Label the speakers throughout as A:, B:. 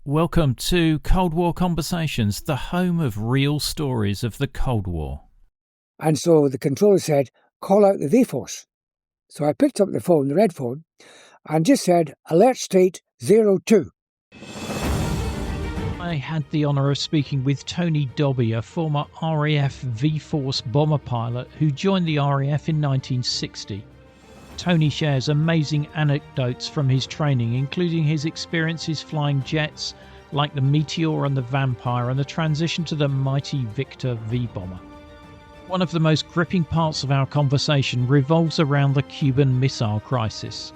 A: Welcome to Cold War Conversations, the home of real stories of the Cold War.
B: And so the controller said, call out the V Force. So I picked up the phone, the red phone, and just said, alert state 02.
A: I had the honour of speaking with Tony Dobbie, a former RAF V Force bomber pilot who joined the RAF in 1960. Tony shares amazing anecdotes from his training, including his experiences flying jets like the Meteor and the Vampire and the transition to the mighty Victor V bomber. One of the most gripping parts of our conversation revolves around the Cuban Missile Crisis.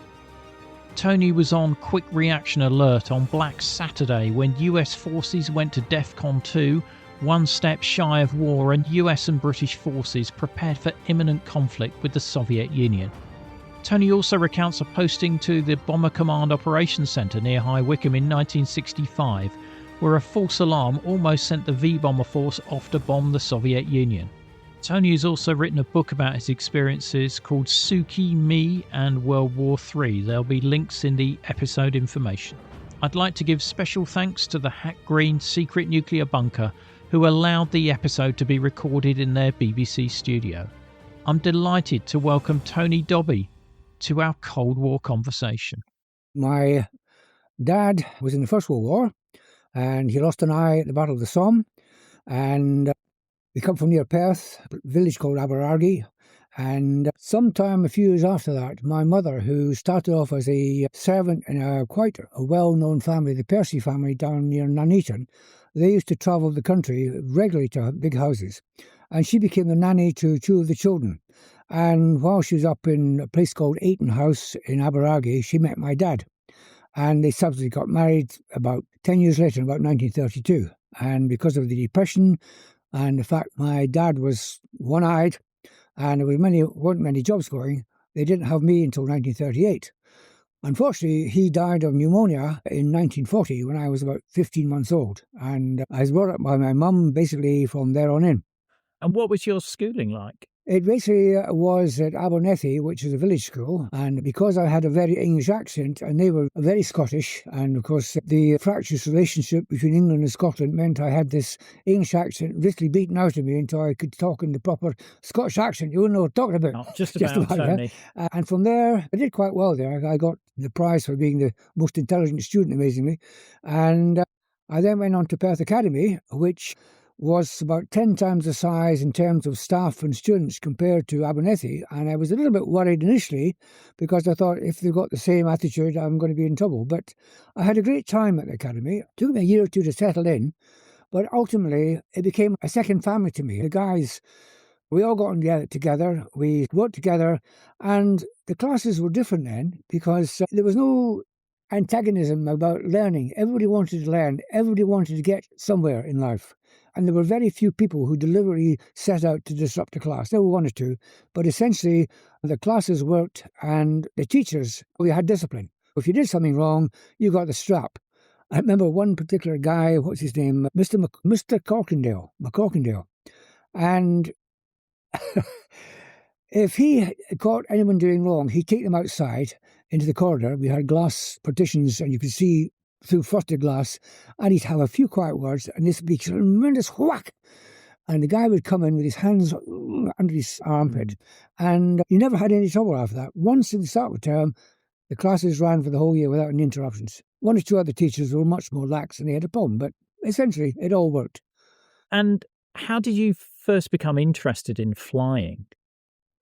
A: Tony was on quick reaction alert on Black Saturday when US forces went to DEFCON Two, one step shy of war, and US and British forces prepared for imminent conflict with the Soviet Union. Tony also recounts a posting to the Bomber Command Operations Centre near High Wycombe in 1965, where a false alarm almost sent the V-bomber force off to bomb the Soviet Union. Tony has also written a book about his experiences called Suki, Me and World War III. There'll be links in the episode information. I'd like to give special thanks to the Hack Green Secret Nuclear Bunker, who allowed the episode to be recorded in their BBC studio. I'm delighted to welcome Tony Dobbie to our Cold War conversation.
B: My dad was in the First World War, and he lost an eye at the Battle of the Somme, and we come from near Perth, a village called Aberargie, and sometime a few years after that, my mother, who started off as a servant in a quite a well-known family, the Percy family down near Nuneaton, they used to travel the country regularly to big houses, and she became the nanny to two of the children. And while she was up in a place called Ayton House in Aberargie, she met my dad. And they subsequently got married about 10 years later, in about 1932. And because of the Depression and the fact my dad was one-eyed and there weren't many jobs going, they didn't have me until 1938. Unfortunately, he died of pneumonia in 1940 when I was about 15 months old. And I was brought up by my mum basically from there on in.
A: And what was your schooling like?
B: It basically was at Abernethy, which is a village school, and because I had a very English accent and they were very Scottish, and of course the fractious relationship between England and Scotland meant I had this English accent basically beaten out of me until I could talk in the proper Scottish accent. You wouldn't know what I'm talking about.
A: Not just about Tony.
B: Yeah. And from there, I did quite well there. I got the prize for being the most intelligent student, amazingly. And I then went on to Perth Academy, which was about 10 times the size in terms of staff and students compared to Abernethy. And I was a little bit worried initially because I thought if they've got the same attitude, I'm going to be in trouble. But I had a great time at the academy. It took me a year or two to settle in, but ultimately it became a second family to me. The guys, we all got on together, we worked together, and the classes were different then because there was no antagonism about learning. Everybody wanted to learn. Everybody wanted to get somewhere in life. And there were very few people who deliberately set out to disrupt the class. There were one or two, but essentially the classes worked and the teachers, we had discipline. If you did something wrong, you got the strap. I remember one particular guy, what's his name? Mr. McCorkindale. And if he caught anyone doing wrong, he'd take them outside into the corridor. We had glass partitions and you could see through frosted glass, and he'd have a few quiet words, and this would be a tremendous whack. And the guy would come in with his hands under his armpit, and he never had any trouble after that. Once in the start of the term, the classes ran for the whole year without any interruptions. One or two other teachers were much more lax and they had a problem, but essentially it all worked.
A: And how did you first become interested in flying?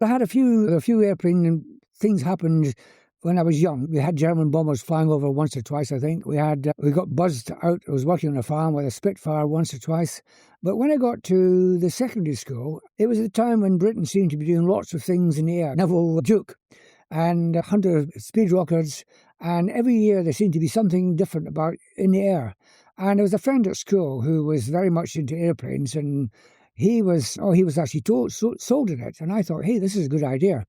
B: I had a few airplane things happened. When I was young, we had German bombers flying over once or twice, I think. We got buzzed out. I was working on a farm with a Spitfire once or twice. But when I got to the secondary school, it was a time when Britain seemed to be doing lots of things in the air. Neville Duke and Hunter speed rockets. And every year there seemed to be something different about in the air. And there was a friend at school who was very much into airplanes, and he was actually sold in it. And I thought, hey, this is a good idea.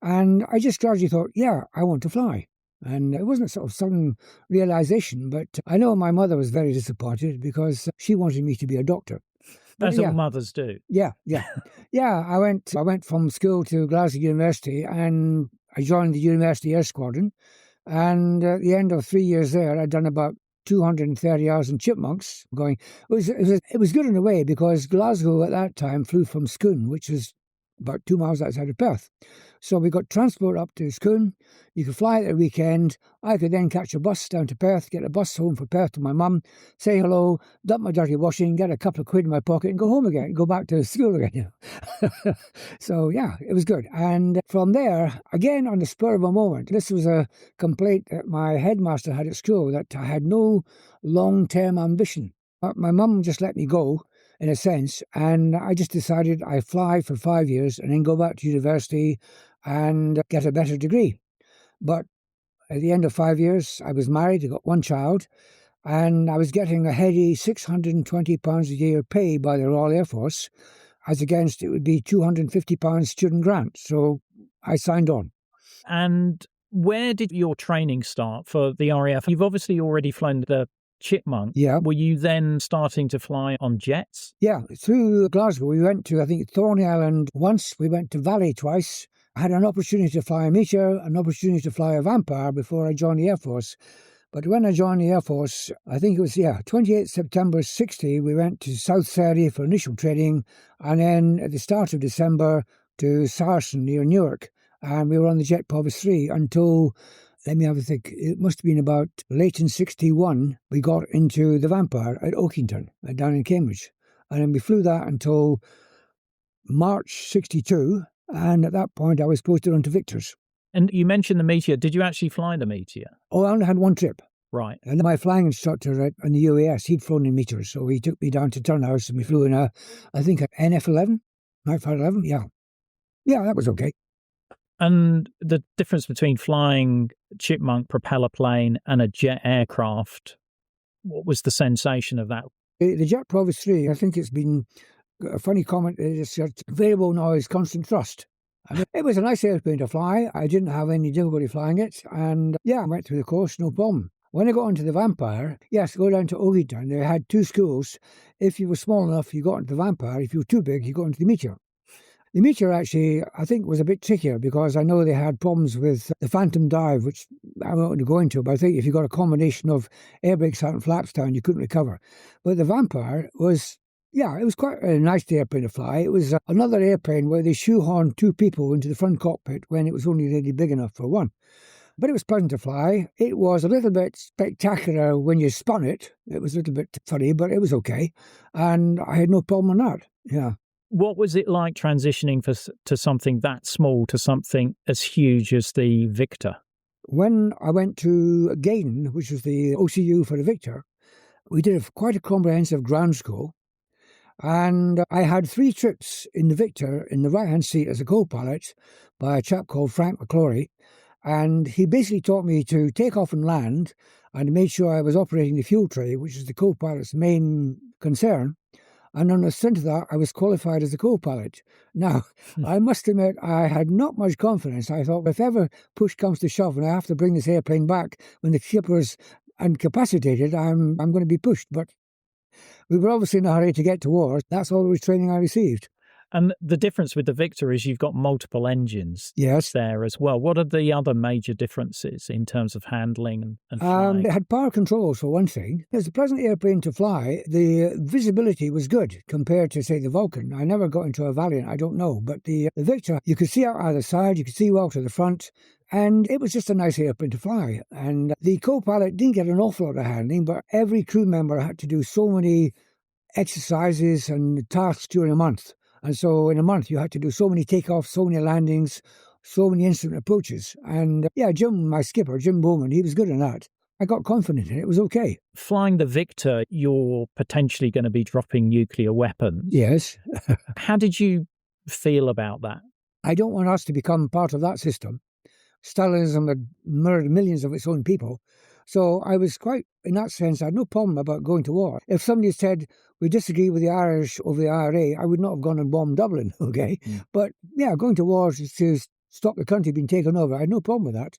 B: And I just gradually thought, yeah, I want to fly. And it wasn't a sort of sudden realization, but I know my mother was very disappointed because she wanted me to be a doctor.
A: As all mothers do.
B: Yeah. I went from school to Glasgow University and I joined the University Air Squadron. And at the end of 3 years there, I'd done about 230 hours in Chipmunks going. It was good in a way because Glasgow at that time flew from Scone, which is about 2 miles outside of Perth. So we got transport up to Scone. You could fly at the weekend. I could then catch a bus down to Perth, get a bus home for Perth to my mum, say hello, dump my dirty washing, get a couple of quid in my pocket and go home again, go back to school again. So, yeah, it was good. And from there, again, on the spur of a moment, this was a complaint that my headmaster had at school, that I had no long-term ambition. My mum just let me go, in a sense, and I just decided I'd fly for 5 years and then go back to university and get a better degree. But at the end of 5 years, I was married, I got one child, and I was getting a heady £620 a year pay by the Royal Air Force, as against it would be £250 student grant. So I signed on.
A: And where did your training start for the RAF? You've obviously already flown the Chipmunk.
B: Yeah.
A: Were you then starting to fly on jets?
B: Yeah, through Glasgow, we went to, I think, Thorney Island once, we went to Valley twice. I had an opportunity to fly a Meteor, an opportunity to fly a Vampire before I joined the Air Force. But when I joined the Air Force, I think it was, 28 September 60, we went to South Surrey for initial training, and then at the start of December to Saracen near Newark. And we were on the Jet Provis 3 until, let me have a think, it must have been about late in 61, we got into the Vampire at Oakington, down in Cambridge. And then we flew that until March 62, and at that point I was posted onto Victors.
A: And you mentioned the Meteor. Did you actually fly the Meteor?
B: Oh, I only had one trip.
A: Right.
B: And my flying instructor in the UAS, he'd flown in Meteors, so he took me down to Turnhouse and we flew in an NF-11, Nightfire 11, yeah. Yeah, that was okay.
A: And the difference between flying Chipmunk propeller plane and a jet aircraft, what was the sensation of that?
B: The Jet Provis 3, I think it's been a funny comment, it's variable noise, constant thrust. I mean, it was a nice airplane to fly. I didn't have any difficulty flying it. And yeah, I went through the course, no problem. When I got onto the Vampire, yes, go down to Oakington. They had two schools. If you were small enough, you got into the Vampire. If you were too big, you got into the Meteor. The Meteor actually, I think, was a bit trickier because I know they had problems with the phantom dive, which I don't want to go into, but I think if you got a combination of air brakes out and flaps down, you couldn't recover. But the Vampire was, it was quite a nice airplane to fly. It was another airplane where they shoehorned two people into the front cockpit when it was only really big enough for one. But it was pleasant to fly. It was a little bit spectacular when you spun it. It was a little bit funny, but it was okay. And I had no problem with that, yeah.
A: What was it like transitioning to something that small to something as huge as the Victor?
B: When I went to Gaydon, which was the OCU for the Victor, we did quite a comprehensive ground school. And I had 3 trips in the Victor in the right-hand seat as a co-pilot by a chap called Frank McClory. And he basically taught me to take off and land and made sure I was operating the fuel tray, which is the co-pilot's main concern. And on the strength of that, I was qualified as a co-pilot. Now, I must admit, I had not much confidence. I thought, if ever push comes to shove and I have to bring this airplane back when the skipper's incapacitated, I'm going to be pushed. But we were obviously in a hurry to get to war. That's all the training I received.
A: And the difference with the Victor is you've got multiple engines there as well. What are the other major differences in terms of handling and flying?
B: It had power controls, for one thing. It was a pleasant airplane to fly. The visibility was good compared to, say, the Vulcan. I never got into a Valiant, I don't know. But the Victor, you could see out either side, you could see well to the front. And it was just a nice airplane to fly. And the co-pilot didn't get an awful lot of handling, but every crew member had to do so many exercises and tasks during a month. And so in a month, you had to do so many takeoffs, so many landings, so many instrument approaches. And Jim, my skipper, Jim Bowman, he was good in that. I got confident in it. It was okay.
A: Flying the Victor, you're potentially going to be dropping nuclear weapons.
B: Yes.
A: How did you feel about that?
B: I don't want us to become part of that system. Stalinism had murdered millions of its own people. So I was quite, in that sense, I had no problem about going to war. If somebody said, we disagree with the Irish over the IRA, I would not have gone and bombed Dublin, okay? But going to war to stop the country being taken over, I had no problem with that.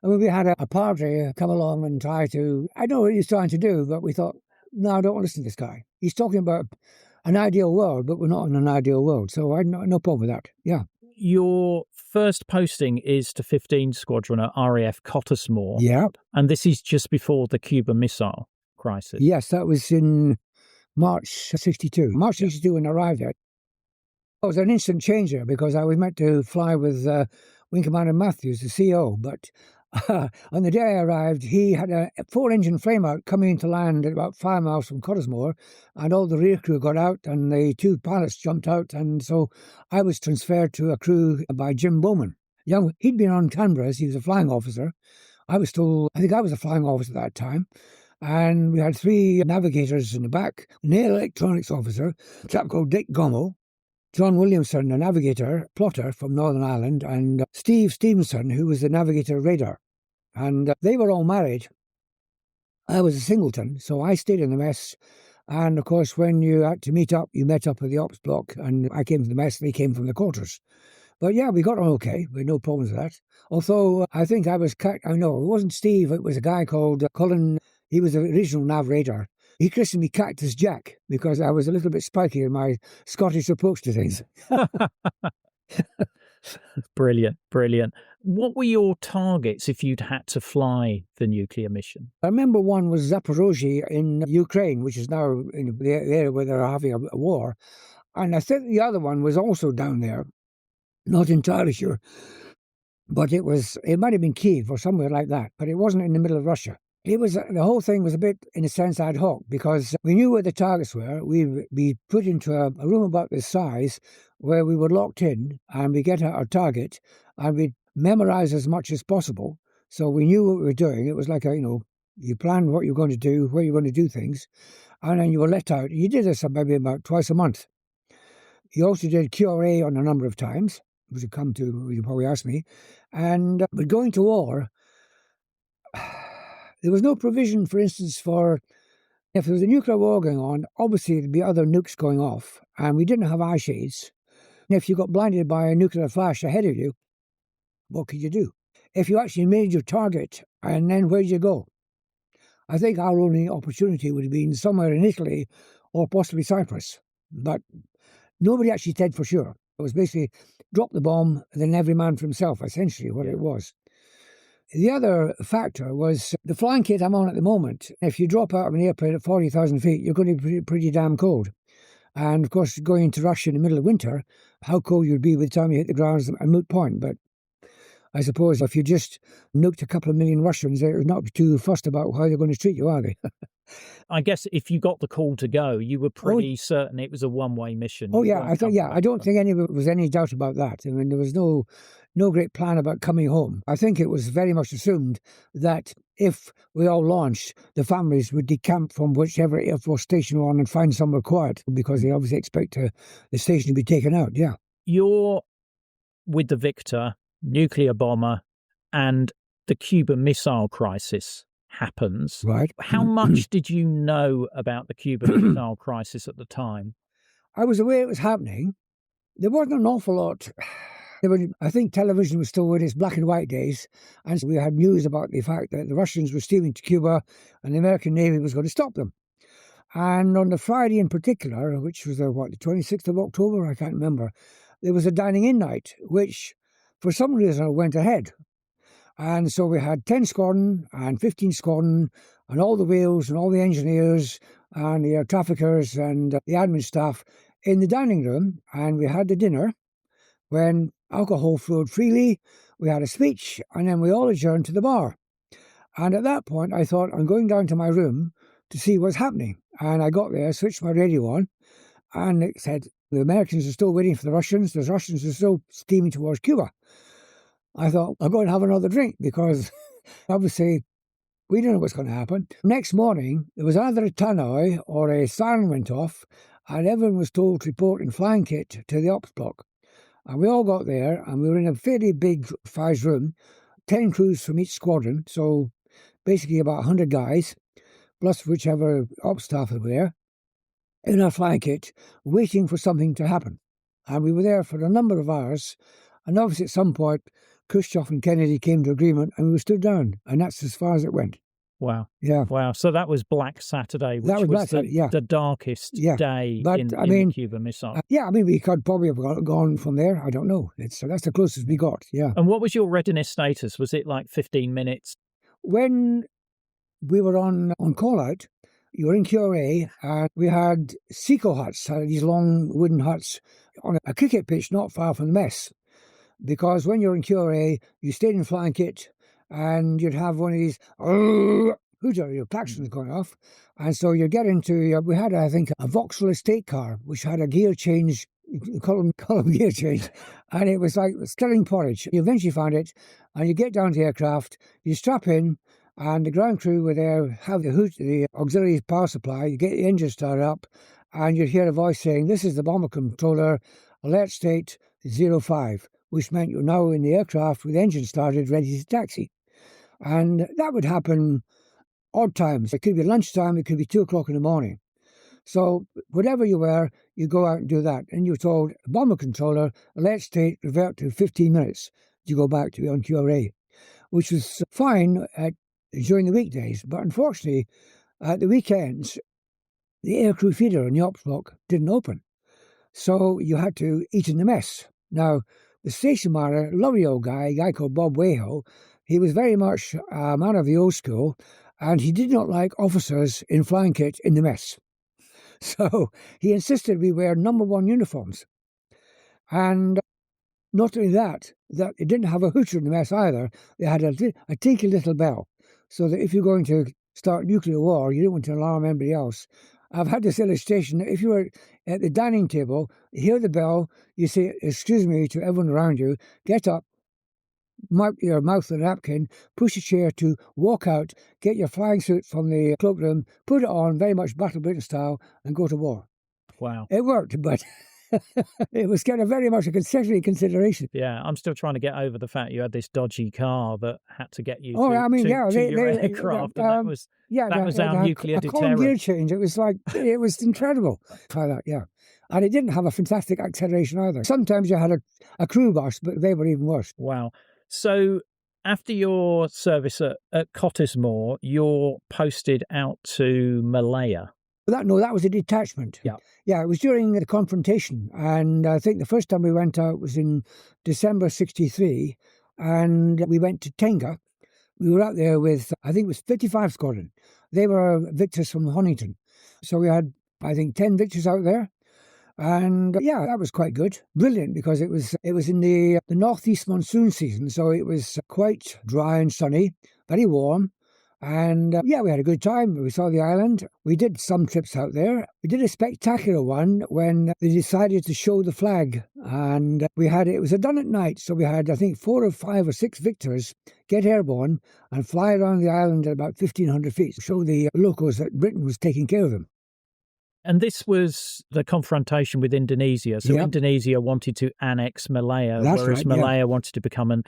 B: I mean, we had a padre come along and try to, I know what he's trying to do, but we thought, no, I don't want to listen to this guy. He's talking about an ideal world, but we're not in an ideal world. So I had no problem with that, yeah.
A: Your first posting is to 15 Squadron at RAF Cottesmore.
B: Yeah.
A: And this is just before the Cuban Missile Crisis?
B: Yes, that was in March 62. March 62 when I arrived there. It was an instant changer because I was meant to fly with Wing Commander Matthews, the CO, but on the day I arrived, he had a 4-engine flameout coming into land at about 5 miles from Cottesmore, and all the rear crew got out and the 2 pilots jumped out, and so I was transferred to a crew by Jim Bowman. He'd been on Canberra's, he was a flying officer. I think I was a flying officer at that time. And we had 3 navigators in the back, an air electronics officer, a chap called Dick Gommel, John Williamson, a navigator, plotter from Northern Ireland, and Steve Stevenson, who was the navigator radar. And they were all married. I was a singleton, so I stayed in the mess. And of course, when you had to meet up, you met up with the ops block, and I came from the mess, they came from the quarters. But yeah, we got on okay. We had no problems with that. Although I think I know it wasn't Steve, it was a guy called Colin. He was the original nav radar. He christened me Cactus Jack because I was a little bit spiky in my Scottish approach to things.
A: Brilliant, brilliant. What were your targets if you'd had to fly the nuclear mission?
B: I remember one was Zaporozhye in Ukraine, which is now in the area where they're having a war. And I think the other one was also down there. Not entirely sure. But it might have been Kiev or somewhere like that, but it wasn't in the middle of Russia. The whole thing was a bit, in a sense, ad hoc because we knew where the targets were. We'd be put into a room about this size where we were locked in and we get our target and we'd memorize as much as possible. So we knew what we were doing. It was like, you planned what you're going to do, where you're going to do things, and then you were let out. You did this maybe about twice a month. You also did QRA on a number of times, which would come to, you probably ask me. But going to war, there was no provision, for instance, for if there was a nuclear war going on, obviously there'd be other nukes going off, and we didn't have eye shades. And if you got blinded by a nuclear flash ahead of you, what could you do? If you actually made your target, and then where'd you go? I think our only opportunity would have been somewhere in Italy or possibly Cyprus. But nobody actually said for sure. It was basically drop the bomb, and then every man for himself, essentially, what it was. The other factor was the flying kit I'm on at the moment. If you drop out of an airplane at 40,000 feet, you're going to be pretty damn cold. And of course, going into Russia in the middle of winter, how cold you'd be by the time you hit the ground is a moot point. But I suppose if you just nuked a couple of million Russians, they're not too fussed about how they're going to treat you, are they?
A: I guess if you got the call to go, you were pretty certain it was a one-way mission.
B: Oh yeah, I don't think there was any doubt about that. I mean, there was no great plan about coming home. I think it was very much assumed that if we all launched, the families would decamp from whichever Air Force station we're on and find somewhere quiet because they obviously expect the station to be taken out. Yeah,
A: you're with the Victor nuclear bomber, and the Cuban Missile Crisis happens.
B: Right.
A: How much did you know about the Cuban Missile Crisis at the time?
B: I was aware it was happening. There wasn't an awful lot. I think television was still in its black and white days, and we had news about the fact that the Russians were steaming to Cuba and the American Navy was going to stop them. And on the Friday in particular, which was the 26th of October, I can't remember, there was a dining-in night, which for some reason went ahead. And so we had 10 squadron and 15 squadron and all the whales and all the engineers and the air traffickers and the admin staff in the dining room, and we had the dinner when alcohol flowed freely. We had a speech, and then we all adjourned to the bar. And at that point, I thought, I'm going down to my room to see what's happening. And I got there, switched my radio on, and it said, the Americans are still waiting for the Russians. The Russians are still steaming towards Cuba. I thought, I'll go and have another drink because obviously we don't know what's going to happen. Next morning, there was either a tannoy or a siren went off, and everyone was told to report in flying kit to the ops block. And we all got there, and we were in a fairly big size room, 10 crews from each squadron, so basically about 100 guys, plus whichever ops staff were there, in our flying kit, waiting for something to happen. And we were there for a number of hours, and obviously at some point, Khrushchev and Kennedy came to agreement, and we stood down, and that's as far as it went.
A: Wow.
B: Yeah.
A: Wow. So that was Black Saturday, which was the darkest day in the Cuban Missile.
B: We could probably have gone from there. I don't know. So that's the closest we got, yeah.
A: And what was your readiness status? Was it like 15 minutes?
B: When we were on call-out, you were in QRA, and we had Seco huts, these long wooden huts on a cricket pitch not far from the mess. Because when you're in QRA, you stayed in flying kit, and you'd have one of these hooter, your klaxons going off. And so you get into, we had, I think, a Vauxhall estate car, which had a gear change, column gear change. And it was like stirring porridge. You eventually found it, and you get down to the aircraft, you strap in, and the ground crew were there, have the auxiliary power supply, you get the engine started up, and you'd hear a voice saying, "This is the bomber controller, alert state 05, which meant you're now in the aircraft with the engine started, ready to taxi. And that would happen odd times. It could be lunchtime, it could be 2 o'clock in the morning. So whatever you were, you go out and do that. And you're told, bomber controller, alert state, revert to 15 minutes. You go back to be on QRA, which was fine during the weekdays. But unfortunately, at the weekends, the aircrew feeder on the ops block didn't open. So you had to eat in the mess. Now, the station master, lovely old guy, a guy called Bob Wayhill, he was very much a man of the old school, and he did not like officers in flying kit in the mess. So he insisted we wear number 1 uniforms. And not only that it didn't have a hooter in the mess either. They had a tinky little bell, so that if you're going to start nuclear war, you don't want to alarm anybody else. I've had this illustration. If you were at the dining table, you hear the bell, you say, "Excuse me," to everyone around you, get up, wipe your mouth with a napkin, push a chair to walk out, get your flying suit from the cloakroom, put it on, very much Battle Britain style, and go to war.
A: Wow.
B: It worked, but it was kind of very much a consideration.
A: Yeah, I'm still trying to get over the fact you had this dodgy car that had to get you
B: to
A: your aircraft, and that was our nuclear deterrent.
B: Gear change. It was like, it was incredible. Try that, yeah. And it didn't have a fantastic acceleration either. Sometimes you had a crew bus, but they were even worse.
A: Wow. So after your service at Cottesmore, you're posted out to Malaya.
B: That was a detachment. Yeah, it was during the confrontation, and I think the first time we went out was in December 63, and we went to Tenga. We were out there with, I think it was 55 Squadron. They were victors from Honington. So we had, I think, 10 victors out there. And yeah, that was quite good. Brilliant, because it was in the northeast monsoon season, so it was quite dry and sunny, very warm. And yeah, we had a good time. We saw the island. We did some trips out there. We did a spectacular one when they decided to show the flag. And it was done at night. So we had, I think, 4 or 5 or 6 victors get airborne and fly around the island at about 1,500 feet to show the locals that Britain was taking care of them.
A: And this was the confrontation with Indonesia. So Indonesia wanted to annex Malaya, whereas Malaya wanted to become an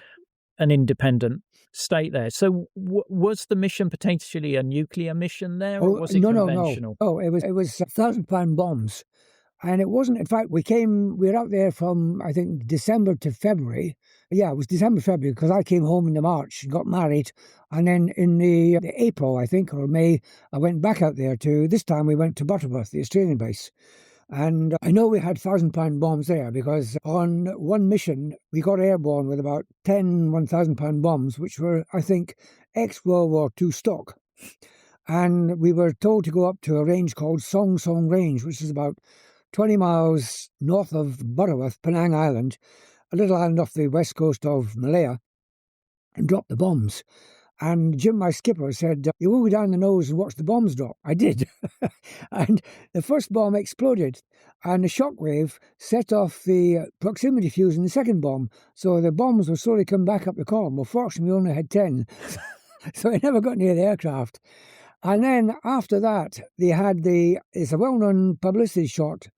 A: independent state there. So was the mission potentially a nuclear mission there, or was it conventional?
B: No. It was 1,000-pound bombs. And it wasn't, in fact, we were out there from, I think, December to February. Yeah, it was December, February, because I came home in the March and got married. And then in the April, I think, or May, I went back out there this time we went to Butterworth, the Australian base. And I know we had 1,000-pound bombs there, because on one mission, we got airborne with about 10 1,000-pound bombs, which were, I think, ex-World War II stock. And we were told to go up to a range called Song Song Range, which is about 20 miles north of Butterworth, Penang Island, a little island off the west coast of Malaya, and drop the bombs. And Jim, my skipper, said, "You will go down the nose and watch the bombs drop." I did. And the first bomb exploded, and the shockwave set off the proximity fuse in the second bomb. So the bombs were slowly coming back up the column. Well, fortunately, we only had 10, so it never got near the aircraft. And then after that, they had it's a well-known publicity shot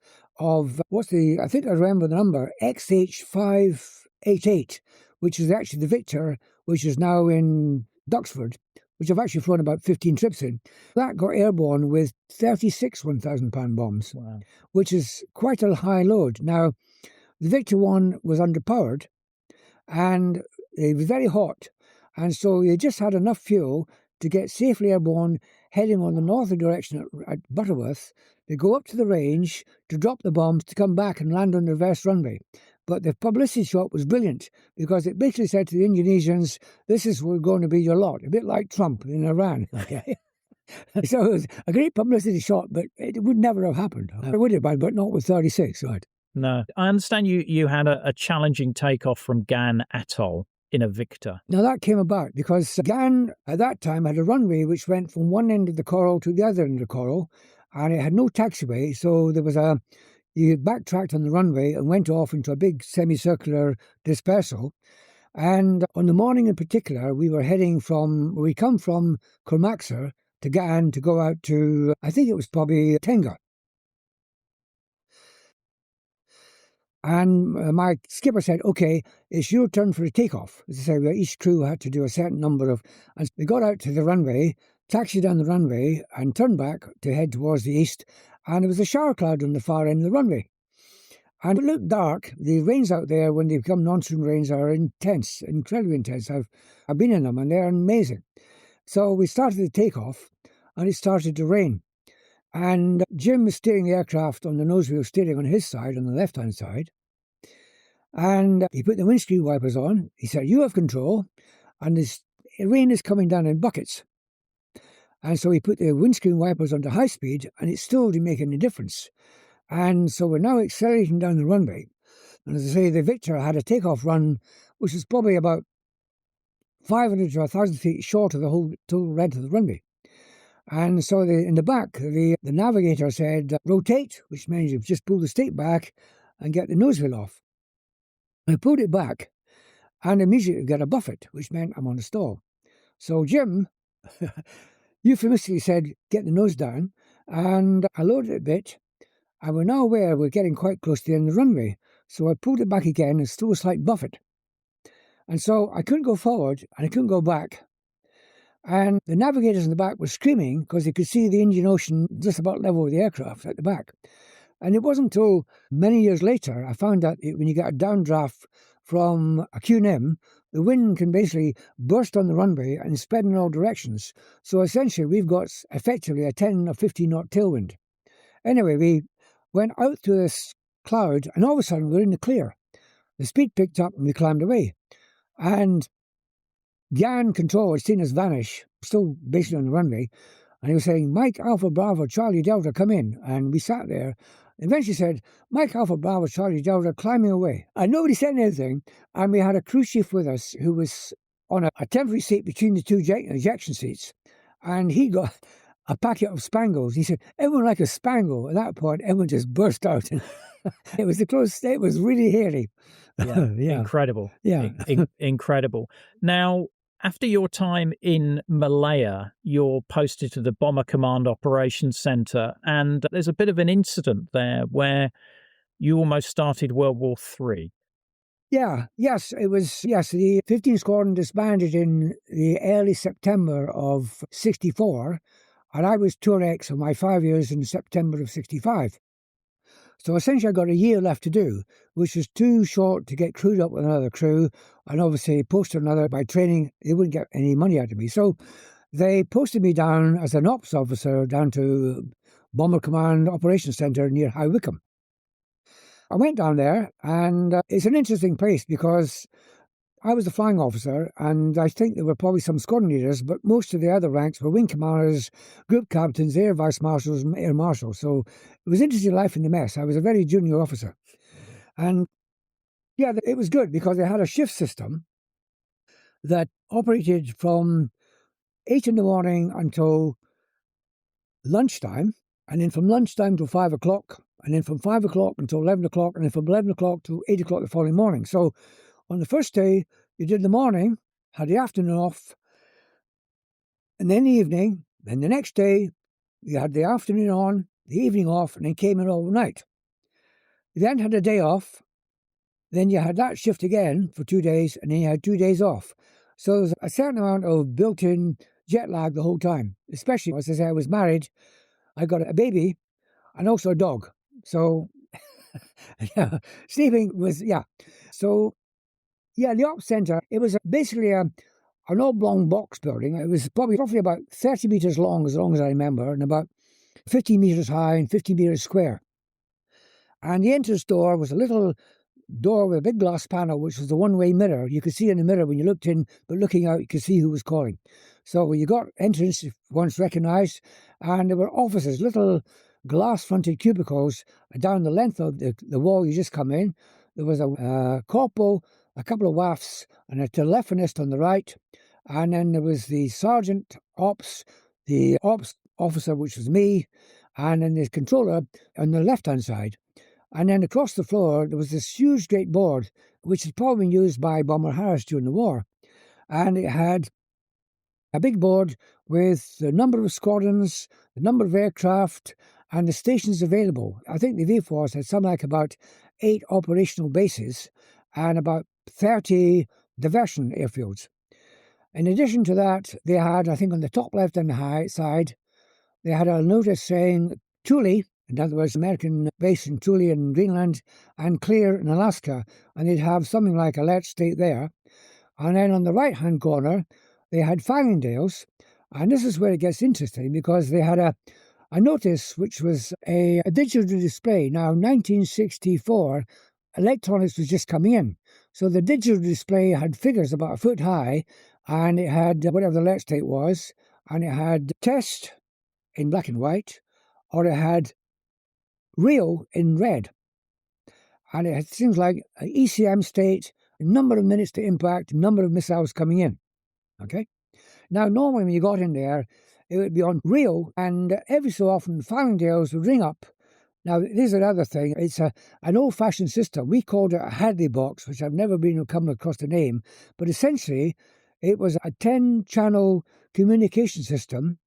B: of I think I remember the number, XH588, which is actually the Victor, which is now in Duxford, which I've actually flown about 15 trips in. That got airborne with 36 1,000-pound bombs,
A: wow,
B: which is quite a high load. Now, the Victor one was underpowered, and it was very hot, and so they just had enough fuel to get safely airborne, heading on the northern direction at Butterworth. They go up to the range to drop the bombs, to come back and land on the reverse runway. But the publicity shot was brilliant, because it basically said to the Indonesians, "This is going to be your lot," a bit like Trump in Iran. So it was a great publicity shot, but it would never have happened. It would have been, but not with 36, right?
A: No. I understand you had a challenging takeoff from Gan Atoll in a Victor.
B: Now, that came about because Gan, at that time, had a runway which went from one end of the coral to the other end of the coral, and it had no taxiway, so there was you backtracked on the runway and went off into a big semicircular dispersal. And on the morning in particular, we come from Cormacsar to Gan to go out to, I think it was probably Tenga. And my skipper said, okay, it's your turn for a takeoff. As I say, each crew had to do a certain number of... And we got out to the runway, taxied down the runway and turned back to head towards the east. And there was a shower cloud on the far end of the runway. And it looked dark. The rains out there, when they become monsoon rains, are intense, incredibly intense. I've been in them and they're amazing. So we started the takeoff and it started to rain. And Jim was steering the aircraft on the nose wheel, steering on his side, on the left-hand side. And he put the windscreen wipers on. He said, you have control, and the rain is coming down in buckets. And so he put the windscreen wipers onto high speed, and it still didn't make any difference. And so we're now accelerating down the runway. And as I say, the Victor had a takeoff run, which was probably about 500 to 1,000 feet short of the whole total length of the runway. And so in the back, the navigator said, rotate, which means you just pull the stick back and get the nose wheel off. I pulled it back and immediately got a buffet, which meant I'm on a stall. So Jim euphemistically said, get the nose down, and I loaded it a bit, and we're now aware we're getting quite close to the end of the runway. So I pulled it back again and still a slight buffet. And so I couldn't go forward and I couldn't go back. And the navigators in the back were screaming because they could see the Indian Ocean just about level with the aircraft at the back. And it wasn't until many years later I found out when you get a downdraft from a QNM, the wind can basically burst on the runway and spread in all directions. So essentially we've got effectively a 10 or 15 knot tailwind. Anyway, we went out to this cloud and all of a sudden we're in the clear. The speed picked up and we climbed away. And Gan Control had seen us vanish, still basically on the runway, and he was saying, Mike Alpha Bravo, Charlie Delta, come in. And we sat there. Eventually said, Mike Alpha Bravo, Charlie Delta, climbing away. And nobody said anything. And we had a crew chief with us who was on a temporary seat between the two ejection seats. And he got a packet of spangles. He said, everyone like a spangle. At that point, everyone just burst out. It was the closest. It was really hairy.
A: Yeah, yeah. Incredible.
B: Yeah.
A: Incredible. Now, after your time in Malaya, you're posted to the Bomber Command Operations Centre, and there's a bit of an incident there where you almost started World War III.
B: Yeah, yes, it was, yes, the 15th Squadron disbanded in the early September of 64, and I was Tour X for my 5 years in September of 65. So essentially I got a year left to do, which was too short to get crewed up with another crew, and obviously posted another by training. They wouldn't get any money out of me. So they posted me down as an ops officer down to Bomber Command Operations Centre near High Wycombe. I went down there, and it's an interesting place because I was the flying officer, and I think there were probably some squadron leaders, but most of the other ranks were wing commanders, group captains, air vice marshals, and air marshals. So it was interesting life in the mess. I was a very junior officer. And yeah, it was good because they had a shift system that operated from 8 in the morning until lunchtime, and then from lunchtime till 5 o'clock, and then from 5 o'clock until 11 o'clock, and then from 11 o'clock till 8 o'clock the following morning. So on the first day, you did the morning, had the afternoon off, and then the evening. Then the next day, you had the afternoon on, the evening off, and then came in all night. You then had a day off. Then you had that shift again for 2 days, and then you had 2 days off. So there's a certain amount of built-in jet lag the whole time. Especially, as I say, I was married. I got a baby and also a dog. So, yeah, sleeping was, yeah. So, yeah, the ops centre, it was basically an oblong box building. It was probably roughly about 30 metres long as I remember, and about 50 metres high and 50 metres square. And the entrance door was a little door with a big glass panel, which was a one-way mirror. You could see in the mirror when you looked in, but looking out, you could see who was calling. So you got entrance once recognised, and there were offices, little glass-fronted cubicles down the length of the wall you just come in. There was a corporal, a couple of WAFs, and a telephonist on the right, and then there was the sergeant ops, the ops officer, which was me, and then the controller on the left-hand side. And then across the floor, there was this huge great board, which had probably been used by Bomber Harris during the war. And it had a big board with the number of squadrons, the number of aircraft, and the stations available. I think the V Force had something like about 8 operational bases and about 30 diversion airfields. In addition to that, they had, I think on the top left-hand side, they had a notice saying Thule, in other words, American base in Thule in Greenland, and Clear in Alaska, and they'd have something like alert state there. And then on the right-hand corner, they had Fallingdales, and this is where it gets interesting, because they had a notice which was a digital display. Now, 1964, electronics was just coming in, so the digital display had figures about a foot high, and it had whatever the alert state was, and it had test in black and white, or it had real in red. And it had things like an ECM state, number of minutes to impact, number of missiles coming in. Okay? Now, normally when you got in there, it would be on real, and every so often Fallingdales would ring up. Now, there's another thing. It's an old-fashioned system. We called it a Hadley box, which I've never been come across the name, but essentially it was a 10-channel communication system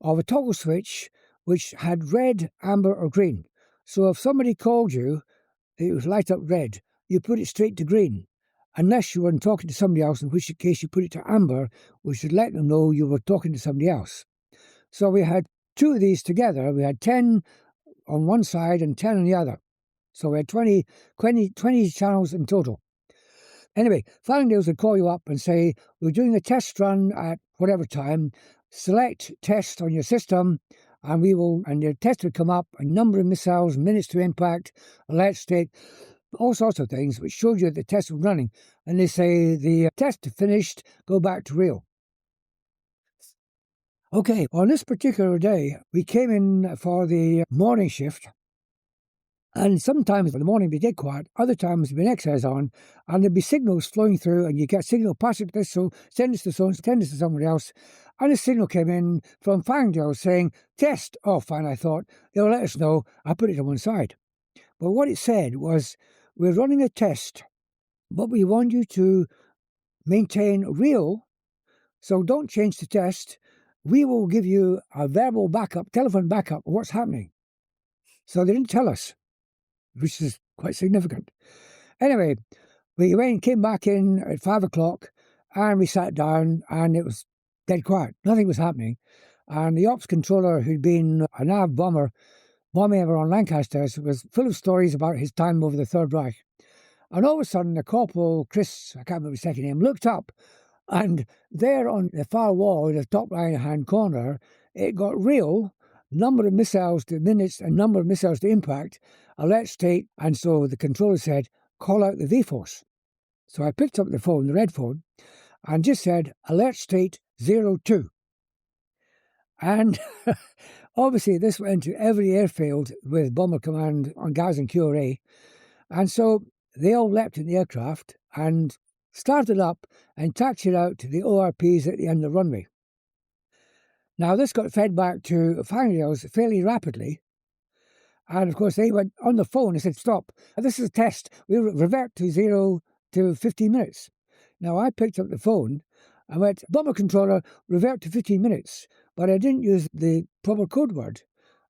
B: of a toggle switch which had red, amber, or green. So if somebody called you, it would light up red. You put it straight to green, unless you were talking to somebody else, in which case you put it to amber, which would let them know you were talking to somebody else. So we had 2 of these together. We had 10 on one side and 10 on the other. So we had 20 channels in total. Anyway, Fallingdales would call you up and say, we're doing a test run at whatever time, select test on your system, and your test would come up, a number of missiles, minutes to impact, alert state, all sorts of things, which showed you that the test was running. And they say, the test finished, go back to real. Okay, on this particular day, we came in for the morning shift, and sometimes in the morning we did quiet, other times we'd be exercise on, and there'd be signals flowing through, and you get signal, pass it to this, so send this to so send this to somebody else. And a signal came in from Fallingdale saying, test off, and I thought, they'll let us know. I put it to one side. But what it said was, we're running a test, but we want you to maintain real, so don't change the test. We will give you a verbal backup, telephone backup of what's happening. So they didn't tell us, which is quite significant. Anyway, we came back in at 5 o'clock, and we sat down, and it was dead quiet. Nothing was happening. And the ops controller, who'd been a NAV bomber, bombing ever on Lancasters, was full of stories about his time over the Third Reich. And all of a sudden, the corporal, Chris, I can't remember his second name, looked up, and there on the far wall, in the top right-hand corner, it got real, number of missiles to minutes and number of missiles to impact, alert state, and so the controller said, call out the V Force. So I picked up the phone, the red phone, and just said, alert state 02. And obviously this went to every airfield with Bomber Command on Gaz and QRA, and so they all leapt in the aircraft and started up and taxied out to the ORPs at the end of the runway. Now, this got fed back to Fallingdales fairly rapidly, and of course they went on the phone and said, stop, this is a test, we'll revert to 0 to 15 minutes. Now, I picked up the phone and went, bomber controller, revert to 15 minutes, but I didn't use the proper code word,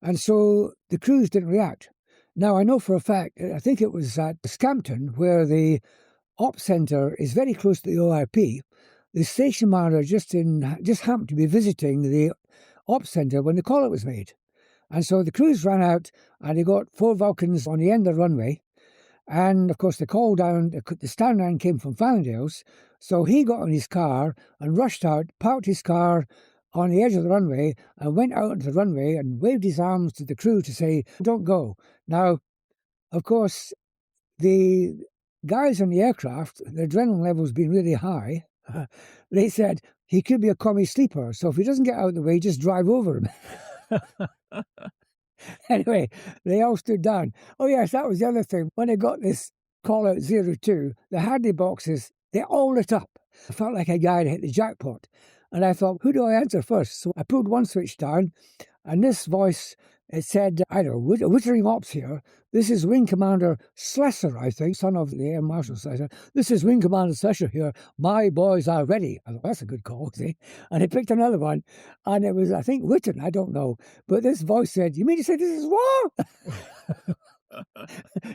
B: and so the crews didn't react. Now, I know for a fact, I think it was at Scampton, where the Ops Centre is very close to the ORP. The station manager just happened to be visiting the Ops Centre when the call-out was made. And so the crews ran out, and they got 4 Vulcans on the end of the runway. And, of course, the call down, the stand down came from Fallingdales. So he got on his car and rushed out, parked his car on the edge of the runway, and went out onto the runway and waved his arms to the crew to say, don't go. Now, of course, the guys on the aircraft, their adrenaline levels being really high, They said he could be a commie sleeper, so if he doesn't get out of the way, just drive over him. Anyway, they all stood down. Oh yes, that was the other thing. When I got this call out 02, the handy boxes, they all lit up. I felt like a guy had hit the jackpot. And I thought, who do I answer first? So I pulled one switch down, and this voice, it said, I don't know, Wittering Ops here. This is Wing Commander Slessor, I think, son of the Air Marshal Slessor. This is Wing Commander Slessor here. My boys are ready. I thought, that's a good call, see? And I picked another one, and it was, I think, Witten, I don't know. But this voice said, you mean to say this is war?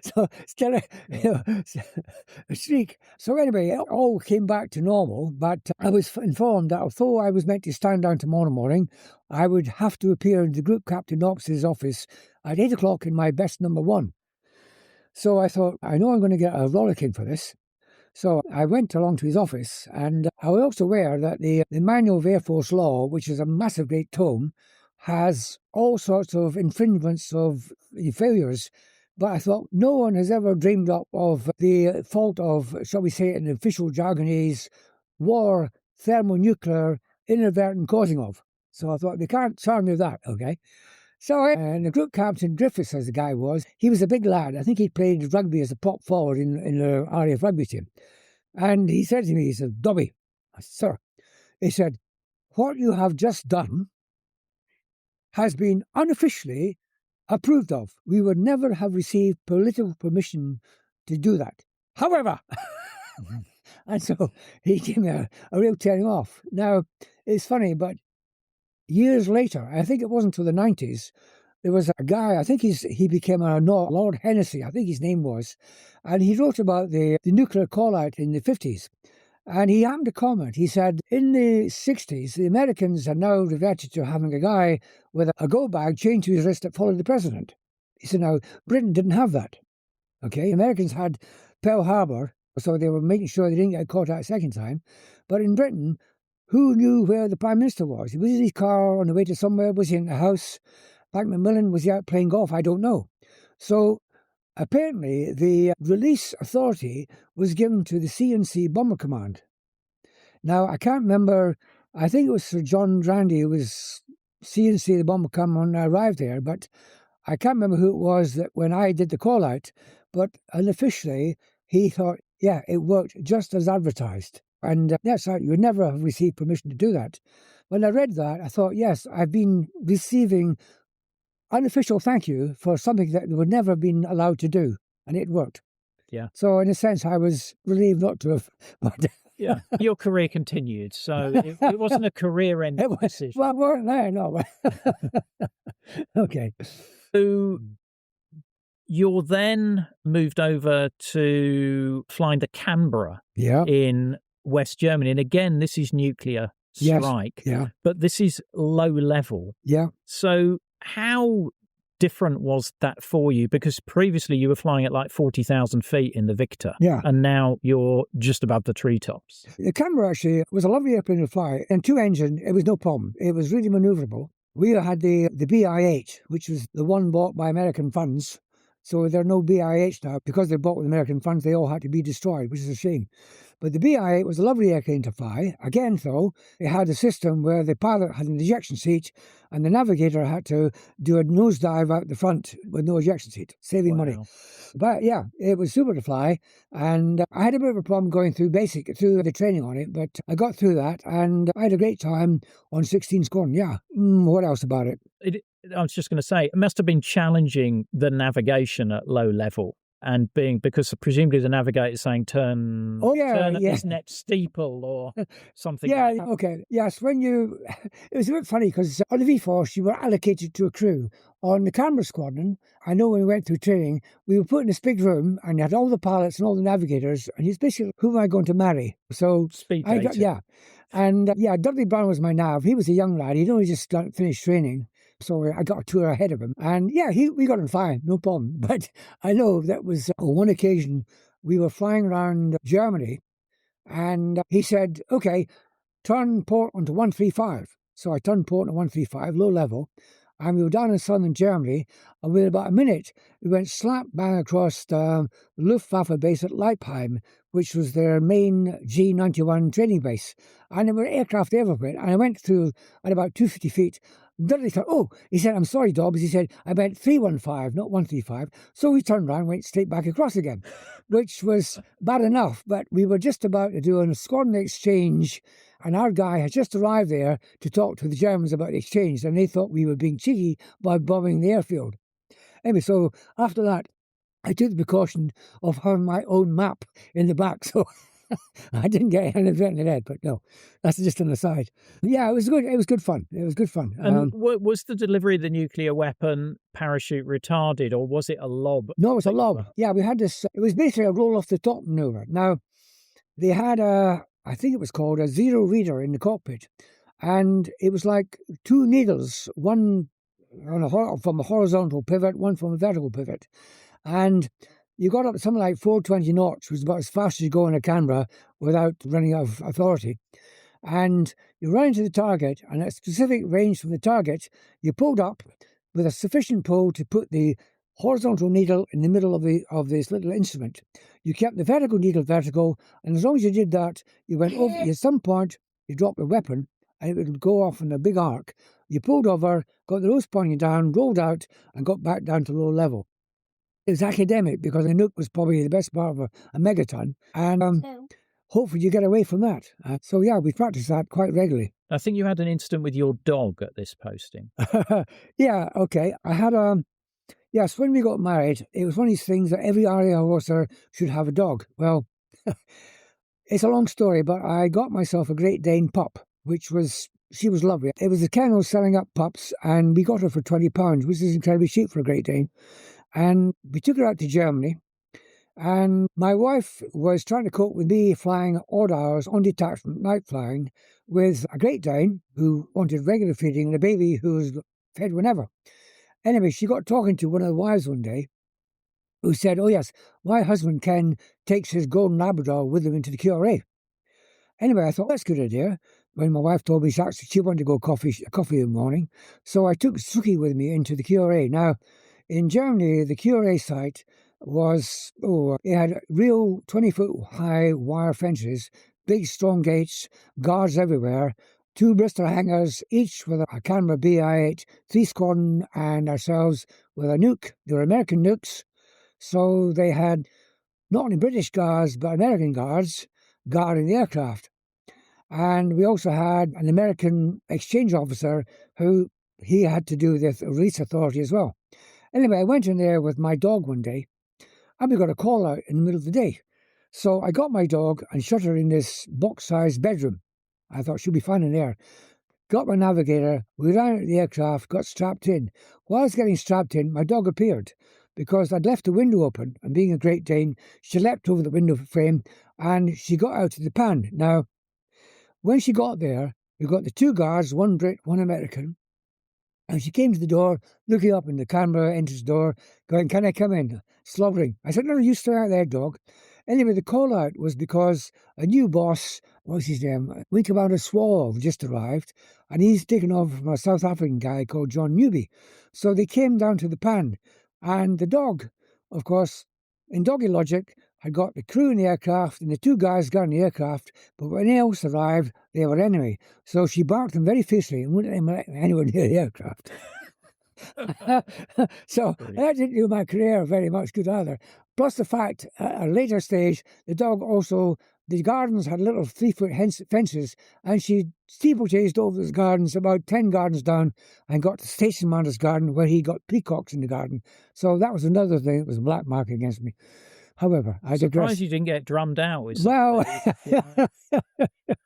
B: So still a shriek. So anyway, it all came back to normal, but I was informed that although I was meant to stand down tomorrow morning, I would have to appear in the Group Captain Ops's office at 8 o'clock in my best number 1. So I thought, I know I'm going to get a rollicking for this. So I went along to his office, and I was also aware that the Manual of Air Force Law, which is a massive great tome, has all sorts of infringements of failures. But I thought, no one has ever dreamed up of the fault of, shall we say it in official jargonese, war, thermonuclear, inadvertent causing of. So I thought, they can't charge me with that, okay? So, and the group captain, Griffiths, as the guy was, he was a big lad. I think he played rugby as a prop forward in the RAF rugby team. And he said to me, he said, Dobbie, I said, sir, he said, what you have just done has been unofficially approved of. We would never have received political permission to do that. However, and so he gave me a real telling off. Now, it's funny, but years later, I think it wasn't until the 90s, there was a guy, I think he became a Lord Hennessy, I think his name was, and he wrote about the nuclear call-out in the 50s. And he happened to comment, he said, in the 60s, the Americans are now reverted to having a guy with a go bag chained to his wrist that followed the president. He said, now, Britain didn't have that. Okay, Americans had Pearl Harbor, so they were making sure they didn't get caught out a second time. But in Britain, who knew where the Prime Minister was? Was he in his car on the way to somewhere? Was he in the house? Back Macmillan, was he out playing golf? I don't know. So apparently, the release authority was given to the C&C Bomber Command. Now, I can't remember, I think it was Sir John Randy who was C&C, the Bomber Command, when I arrived there, but I can't remember who it was that when I did the call-out, but unofficially, he thought, yeah, it worked just as advertised. And that's right, you would never have received permission to do that. When I read that, I thought, yes, I've been receiving unofficial thank you for something that they would never have been allowed to do, and it worked.
A: Yeah.
B: So in a sense, I was relieved not to have. But
A: yeah, your career continued, so it wasn't a career-ending decision.
B: Well, weren't there? No. Okay.
A: So you're then moved over to flying to Canberra in West Germany, and again, this is nuclear strike, but this is low level.
B: Yeah.
A: So how different was that for you? Because previously you were flying at like 40,000 feet in the Victor, and now you're just above the treetops.
B: The Canberra actually was a lovely airplane to fly, and 2-engine, it was no problem. It was really manoeuvrable. We had the BI-8, which was the one bought by American funds. So there are no BI-8s now. Because they're bought with American funds, they all had to be destroyed, which is a shame. But the BI-8 was a lovely airplane to fly. Again, though, it had a system where the pilot had an ejection seat and the navigator had to do a nosedive out the front with no ejection seat, saving money. But yeah, it was super to fly. And I had a bit of a problem going through the training on it, but I got through that and I had a great time on 16 Scorn. Yeah. What else about it?
A: I was just going to say, it must have been challenging the navigation at low level. And because presumably the navigator is saying turn at this next steeple or something.
B: Yeah,
A: like that.
B: Okay. Yes, it was a bit funny because on the V Force you were allocated to a crew. On the Canberra squadron, I know when we went through training, we were put in this big room and you had all the pilots and all the navigators, and it's basically, who am I going to marry? So
A: speed dating.
B: And Dudley Brown was my nav. He was a young lad. He'd only just finished training. So I got a tour ahead of him. And we got on fine, no problem. But I know that was on one occasion we were flying around Germany and he said, okay, turn port onto 135. So I turned port onto 135, low level. and we were down in southern Germany, and within about a minute, we went slap bang across the Luftwaffe base at Leipheim, which was their main G91 training base. And there were aircraft everywhere, and I went through at about 250 feet. Dudley thought, oh, he said, I'm sorry, Dobbs. He said, I meant 315, not 135. So we turned around and went straight back across again, which was bad enough. But we were just about to do an squadron exchange, and our guy had just arrived there to talk to the Germans about the exchange, and they thought we were being cheeky by bombing the airfield. Anyway, so after that, I took the precaution of having my own map in the back, so I didn't get an event in the head, but no, that's just an aside. Yeah, it was good. It was good fun. It was good fun.
A: And was the delivery of the nuclear weapon parachute retarded, or was it a lob?
B: No, it was a lob. Yeah, we had this. It was basically a roll off the top maneuver. Now, they had I think it was called a zero reader in the cockpit, and it was like two needles, one from a horizontal pivot, one from a vertical pivot, and you got up to something like 420 knots, which was about as fast as you go in a Canberra without running out of authority. And you ran into the target, and at a specific range from the target, you pulled up with a sufficient pull to put the horizontal needle in the middle of this little instrument. You kept the vertical needle vertical, and as long as you did that, you went over. At some point, you dropped the weapon, and it would go off in a big arc. You pulled over, got the nose pointing down, rolled out, and got back down to low level. It was academic because the nuke was probably the best part of a megaton, and hopefully you get away from that. So yeah, we practiced that quite regularly.
A: I think you had an incident with your dog at this posting.
B: Yeah, okay. I had yes, when we got married, it was one of these things that every RAF officer should have a dog. Well, it's a long story, but I got myself a Great Dane pup, she was lovely. It was the kennel selling up pups, and we got her for £20, which is incredibly cheap for a Great Dane. And we took her out to Germany, and my wife was trying to cope with me flying odd hours on detachment, night flying, with a Great Dane who wanted regular feeding and a baby who was fed whenever. Anyway, she got talking to one of the wives one day who said, oh yes, my husband Ken takes his golden Labrador with him into the QRA. Anyway, I thought, that's a good idea. When my wife told me she wanted to go coffee in the morning, so I took Suki with me into the QRA. Now, in Germany, the QRA site was, it had real 20-foot high wire fences, big strong gates, guards everywhere, 2 Bristol hangars, each with a Canberra BI-8, 3 squadron, and ourselves with a nuke. They were American nukes, so they had not only British guards, but American guards guarding the aircraft. And we also had an American exchange officer who he had to do with the release authority as well. Anyway, I went in there with my dog one day, and we got a call out in the middle of the day. So I got my dog and shut her in this box-sized bedroom. I thought she'll be fine in there. Got my navigator, we ran out the aircraft, got strapped in. While I was getting strapped in, my dog appeared, because I'd left the window open, and being a Great Dane, she leapt over the window frame, and she got out of the pan. Now, when she got there, we got the 2 guards, 1 Brit, 1 American, and she came to the door, looking up in the Canberra entrance door, going, can I come in? Slobbering. I said, no, you stay out there, dog. Anyway, the call out was because a new boss, what's his name? Wing Commander Swallow just arrived, and he's taken over from a South African guy called John Newby. So they came down to the pan, and the dog, of course, in doggy logic, had got the crew in the aircraft and the 2 guys guarding the aircraft, but when anyone else arrived, they were enemy. So she barked them very fiercely and wouldn't let anyone near the aircraft. So that didn't do my career very much good either. Plus the fact, at a later stage, the dog also, the gardens had little 3-foot fences, and she steeplechased over the gardens about 10 gardens down and got to Station Commander's garden, where he got peacocks in the garden. So that was another thing that was a black mark against me. However, I digress.
A: Surprised you didn't get drummed out.
B: Well,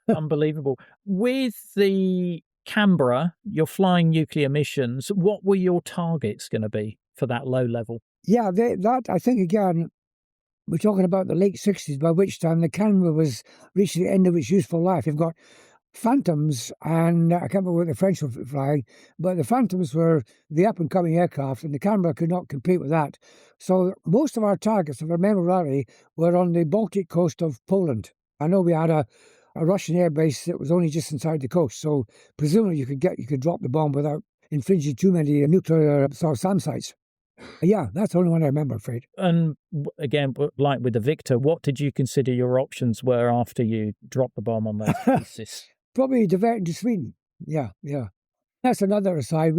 A: unbelievable. With the Canberra, you're flying nuclear missions. What were your targets going to be for that low level?
B: Yeah, that I think, again, we're talking about the late 60s, by which time the Canberra was reaching the end of its useful life. You've got Phantoms, and I can't remember what the French were flying, but the Phantoms were the up-and-coming aircraft, and the Canberra could not compete with that. So most of our targets, if I remember rightly, were on the Baltic coast of Poland. I know we had a Russian air base that was only just inside the coast, so presumably you could drop the bomb without infringing too many nuclear sort of SAM sites. Yeah, that's the only one I remember, afraid.
A: And again, like with the Victor, what did you consider your options were after you dropped the bomb on those pieces?
B: Probably diverting to Sweden. Yeah. That's another aside.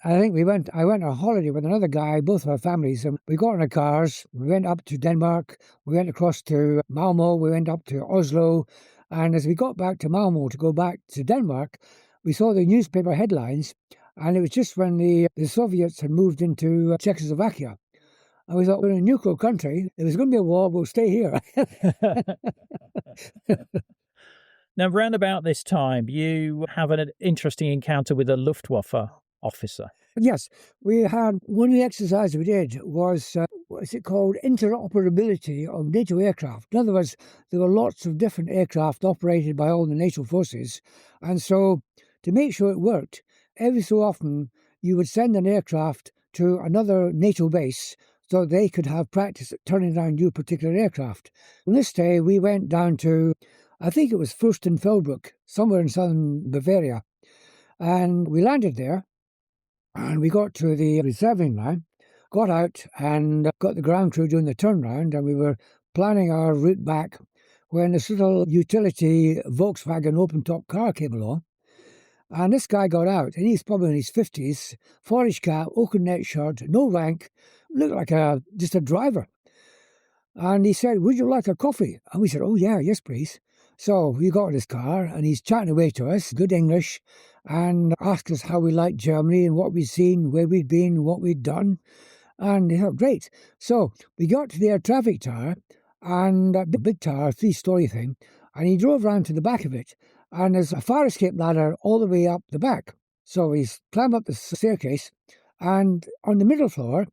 B: I went on a holiday with another guy, both of our families, and we got in our cars. We went up to Denmark. We went across to Malmo. We went up to Oslo. And as we got back to Malmo to go back to Denmark, we saw the newspaper headlines. And it was just when the Soviets had moved into Czechoslovakia. And we thought, we're in a neutral country. If there's going to be a war, we'll stay here.
A: Now, round about this time, you have an interesting encounter with a Luftwaffe officer.
B: Yes, we had one of the exercises we did was, what is it called, interoperability of NATO aircraft. In other words, there were lots of different aircraft operated by all the NATO forces. And so to make sure it worked, every so often you would send an aircraft to another NATO base so they could have practice at turning around your particular aircraft. On this day, we went down to, I think it was Fürstenfeldbruck, somewhere in southern Bavaria. And we landed there, and we got to the reserving line, got out and got the ground crew doing the turnaround, and we were planning our route back when this little utility Volkswagen open-top car came along. And this guy got out, and he's probably in his 50s, forage cap, open net shirt, no rank, looked like just a driver. And he said, would you like a coffee? And we said, oh yeah, yes please. So we got in his car, and he's chatting away to us, good English, and asked us how we liked Germany and what we'd seen, where we'd been, what we'd done. And he thought, great. So we got to the air traffic tower, and the big tower, 3-story thing, and he drove round to the back of it. And there's a fire escape ladder all the way up the back. So he's climbed up the staircase, and on the middle floor,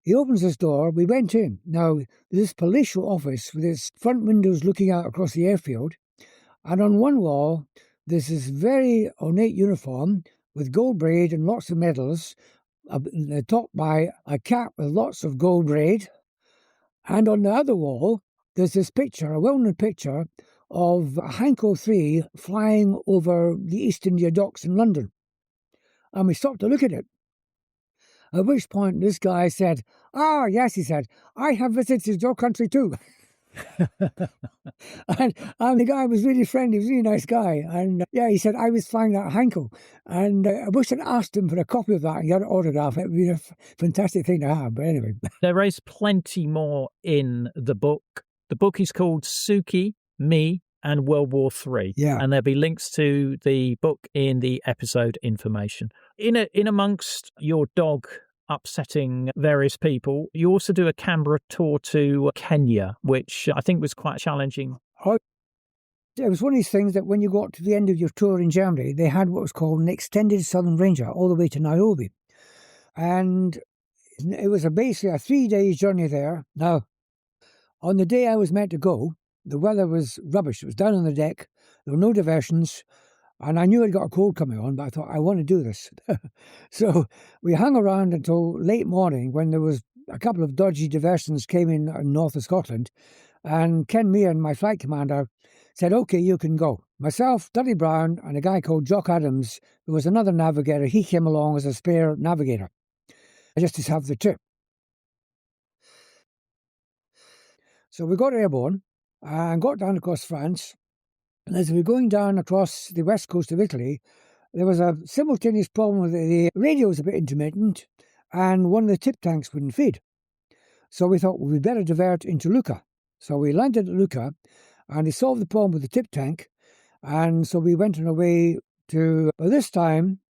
B: he opens his door. We went in. Now, there's this palatial office with its front windows looking out across the airfield. And on one wall, there's this very ornate uniform with gold braid and lots of medals, topped by a cap with lots of gold braid. And on the other wall, there's this picture, a well-known picture, of a Heinkel 3 flying over the East India Docks in London. And we stopped to look at it. At which point this guy said, yes, he said, I have visited your country too. and the guy was really friendly, he was a really nice guy. And he said, I was flying that Heinkel. And I wish I'd asked him for a copy of that and got an autograph. It would be a fantastic thing to have. But anyway.
A: There is plenty more in the book. The book is called Suki, Me, and World War III.
B: Yeah.
A: And there'll be links to the book in the episode information. In amongst your dog upsetting various people, you also do a Canberra tour to Kenya, which I think was quite challenging.
B: It was one of these things that when you got to the end of your tour in Germany, they had what was called an extended Southern Ranger all the way to Nairobi. And it was basically a 3-day journey there. Now, on the day I was meant to go, the weather was rubbish. It was down on the deck. There were no diversions. And I knew I'd got a cold coming on, but I thought, I want to do this. So we hung around until late morning when there was a couple of dodgy diversions came in north of Scotland. And Ken Meehan, my flight commander, said, OK, you can go. Myself, Dudley Brown, and a guy called Jock Adams, who was another navigator, he came along as a spare navigator, just to have the trip. So we got airborne and got down across France. And as we were going down across the west coast of Italy, there was a simultaneous problem with the radio was a bit intermittent and one of the tip tanks wouldn't feed. So we thought, well, we'd better divert into Lucca. So we landed at Lucca and they solved the problem with the tip tank. And so we went on our way to, by this time,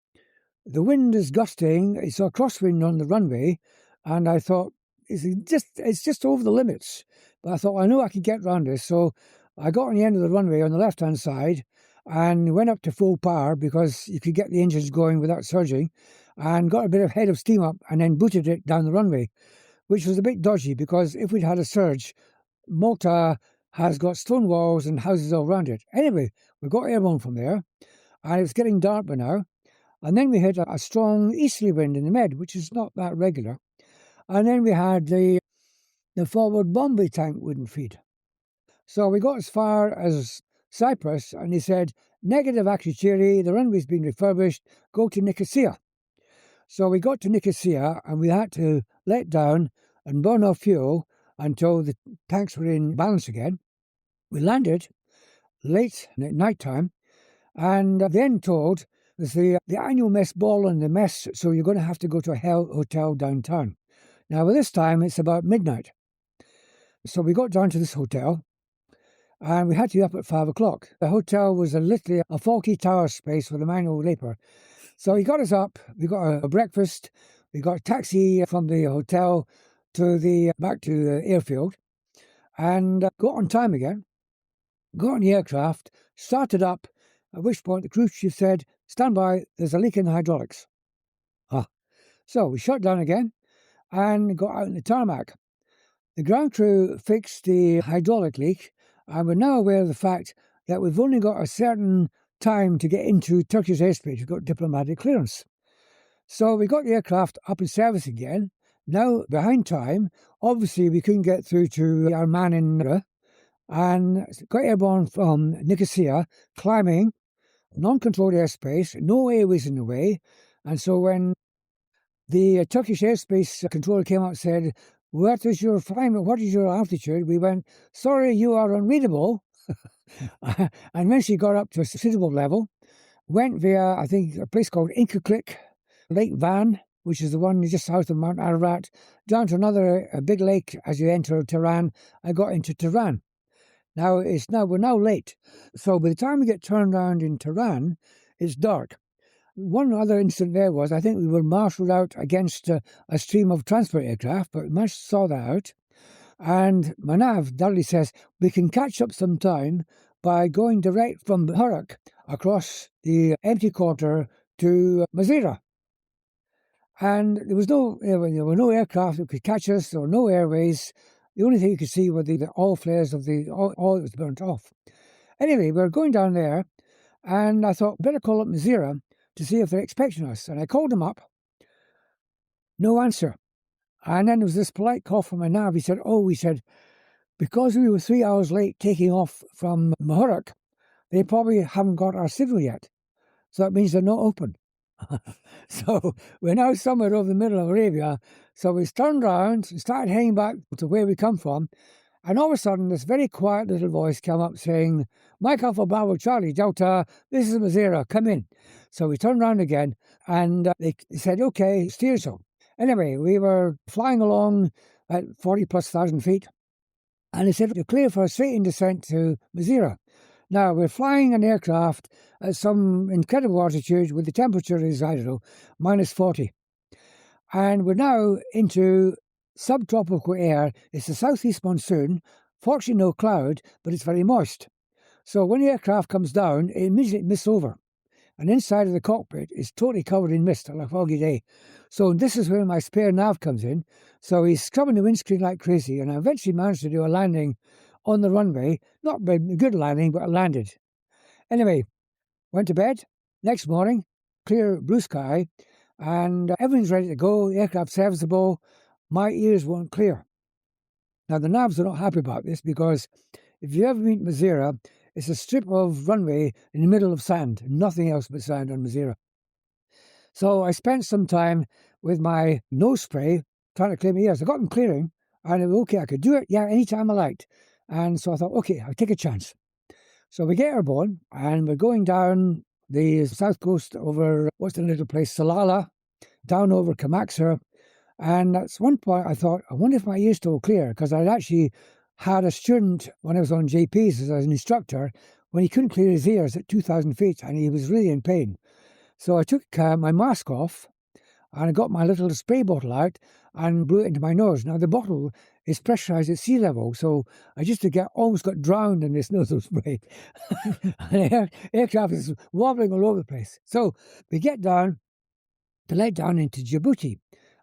B: the wind is gusting. It's a crosswind on the runway. And I thought, it's just over the limits. But I thought, I know I could get around this. So I got on the end of the runway on the left-hand side and went up to full power because you could get the engines going without surging, and got a bit of head of steam up and then booted it down the runway, which was a bit dodgy because if we'd had a surge, Malta has got stone walls and houses all around it. Anyway, we got airborne from there, and it was getting dark by now. And then we had a strong easterly wind in the Med, which is not that regular. And then we had the forward Bombay tank wouldn't feed. So we got as far as Cyprus, and he said, negative Akrotiri, the runway's been refurbished, go to Nicosia. So we got to Nicosia and we had to let down and burn our fuel until the tanks were in balance again. We landed late at night time and then told there's the annual mess ball and the mess, so you're going to have to go to a hotel downtown. Now, by this time, it's about midnight. So we got down to this hotel and we had to be up at 5 o'clock. The hotel was literally a Falky Tower space with a manual leaper. So he got us up, we got a breakfast, we got a taxi from the hotel back to the airfield, and got on time again, got on the aircraft, started up, at which point the crew chief said, "Stand by, there's a leak in the hydraulics." So we shut down again and got out in the tarmac. The ground crew fixed the hydraulic leak, and we're now aware of the fact that we've only got a certain time to get into Turkish airspace. We've got diplomatic clearance. So we got the aircraft up in service again, now behind time. Obviously, we couldn't get through to our man in Nara, and got airborne from Nicosia, climbing, non-controlled airspace, no airways in the way. And so when the Turkish airspace controller came out and said, "What is your climate? What is your altitude?" we went, "Sorry, you are unreadable." And when she got up to a suitable level, went via, I think, a place called Inkaklik, Lake Van, which is the one just south of Mount Ararat, down to another big lake as you enter Tehran. I got into Tehran. Now we're now late. So by the time we get turned around in Tehran, it's dark. One other incident there was, I think we were marshalled out against a stream of transport aircraft, but we managed to sort that out. And my nav, Dudley, says we can catch up some time by going direct from Hurak across the empty quarter to Mazira. And there were no aircraft that could catch us, there were no airways. The only thing you could see were the oil flares of the oil that was burnt off. Anyway, we were going down there, and I thought, better call up Mazira to see if they're expecting us. And I called them up. No answer. And then there was this polite call from my nav. He said, because we were 3 hours late taking off from Muharraq, they probably haven't got our signal yet. So that means they're not open. So we're now somewhere over the middle of Arabia. So we turned around and started heading back to where we come from. And all of a sudden, this very quiet little voice came up saying, "Mike Alpha Bravo Charlie Delta, this is Mazira, come in." So we turned around again and they said, "Okay, steer so." Anyway, we were flying along at 40,000+ feet. And they said, "You're clear for a straight-in descent to Mazira." Now, we're flying an aircraft at some incredible altitude with the temperature is, I don't know, -40. And we're now into subtropical air. It's a southeast monsoon, fortunately no cloud, but it's very moist. So when the aircraft comes down, it immediately mists over. And inside of the cockpit is totally covered in mist, like a foggy day. So this is where my spare nav comes in. So he's scrubbing the windscreen like crazy, and I eventually managed to do a landing on the runway. Not a good landing, but I landed. Anyway, went to bed. Next morning, clear blue sky, and everything's ready to go. The aircraft serviceable. My ears weren't clear. Now, the navs are not happy about this because if you ever meet Mazira, it's a strip of runway in the middle of sand, nothing else but sand on Mazira. So I spent some time with my nose spray trying to clear my ears. I got them clearing, and it was okay. I could do it, anytime I liked. And so I thought, okay, I'll take a chance. So we get airborne, and we're going down the south coast over, what's the little place, Salalah, down over Kamaksar. And at one point I thought, I wonder if my ears still clear, because I'd actually had a student when I was on JPs as an instructor when he couldn't clear his ears at 2,000 feet and he was really in pain. So I took my mask off and I got my little spray bottle out and blew it into my nose. Now the bottle is pressurized at sea level, so I almost got drowned in this nasal spray. And the aircraft is wobbling all over the place. So we get down to let down into Djibouti.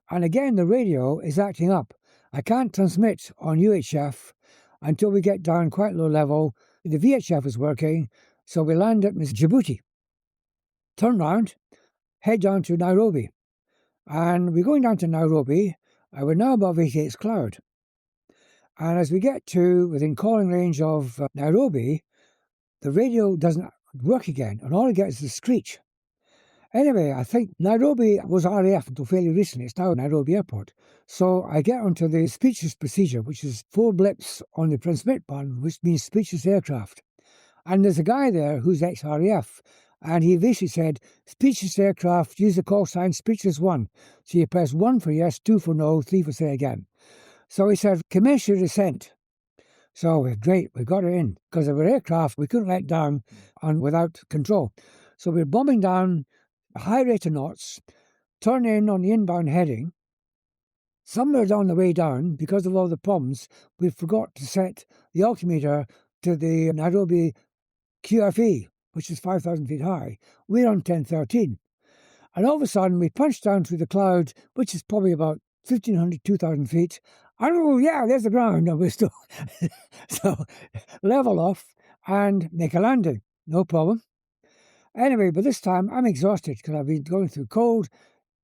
B: And again, the radio is acting up. I can't transmit on UHF until we get down quite low level. The VHF is working, so we land at Djibouti. Turn round, head down to Nairobi. And we're going down to Nairobi, and we're now above 88's cloud. And as we get to within calling range of Nairobi, the radio doesn't work again, and all it gets is a screech. Anyway, I think Nairobi was RAF until fairly recently. It's now Nairobi Airport. So I get onto the speechless procedure, which is 4 blips on the transmit button, which means speechless aircraft. And there's a guy there who's ex-RAF, and he basically said, speechless aircraft, use the call sign speechless 1. So you press 1 for yes, 2 for no, 3 for say again. So he said, commence your descent. So great, we got it in, because there were aircraft we couldn't let down on without control. So we're bombing down a high rate of knots, turn in on the inbound heading. Somewhere down the way down, because of all the problems, we forgot to set the altimeter to the Nairobi QFE, which is 5,000 feet high. We're on 1013. And all of a sudden, we punched down through the cloud, which is probably about 1,500, 2,000 feet. And oh, yeah, there's the ground. And we're still... So level off and make a landing. No problem. Anyway, but this time I'm exhausted because I've been going through cold,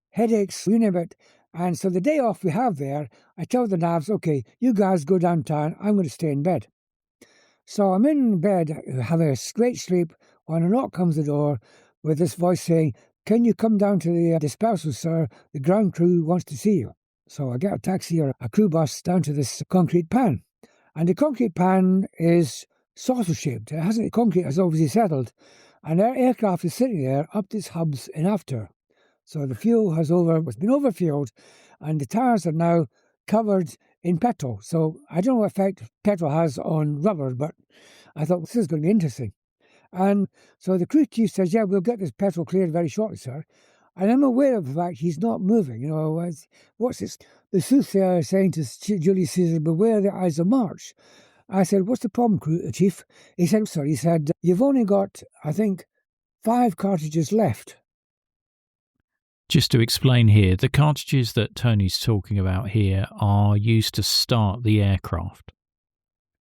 B: headaches, you name it. And so the day off we have there, I tell the navs, okay, you guys go downtown, I'm going to stay in bed. So I'm in bed, having a great sleep, when a knock comes the door with this voice saying, can you come down to the dispersal, sir? The ground crew wants to see you. So I get a taxi or a crew bus down to this concrete pan. And the concrete pan is saucer-shaped. The concrete has obviously settled. And our aircraft is sitting there up to its hubs in after. So the fuel has been overfueled, and the tires are now covered in petrol. So I don't know what effect petrol has on rubber, but I thought, this is going to be interesting. And so the crew chief says, yeah, we'll get this petrol cleared very shortly, sir. And I'm aware of the fact he's not moving. You know, what's this? The soothsayer is saying to Julius Caesar, beware the Ides of March. I said, what's the problem, Chief? He said, sir, you've only got, I think, 5 cartridges left.
A: Just to explain here, the cartridges that Tony's talking about here are used to start the aircraft.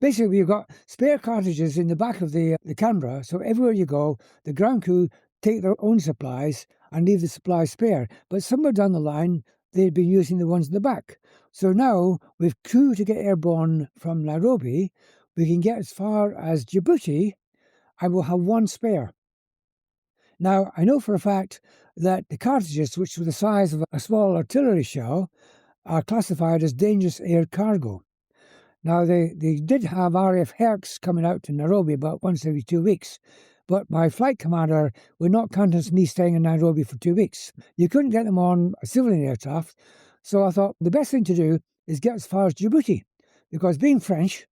B: Basically, you've got spare cartridges in the back of the Canberra, so everywhere you go, the ground crew take their own supplies and leave the supplies spare. But somewhere down the line, they've been using the ones in the back. So now, with crew to get airborne from Nairobi, we can get as far as Djibouti, and we'll have 1 spare. Now, I know for a fact that the cartridges, which were the size of a small artillery shell, are classified as dangerous air cargo. Now, they did have RAF Hercs coming out to Nairobi about once every 2 weeks, but my flight commander would not countenance me staying in Nairobi for 2 weeks. You couldn't get them on a civilian aircraft, so I thought the best thing to do is get as far as Djibouti, because being French,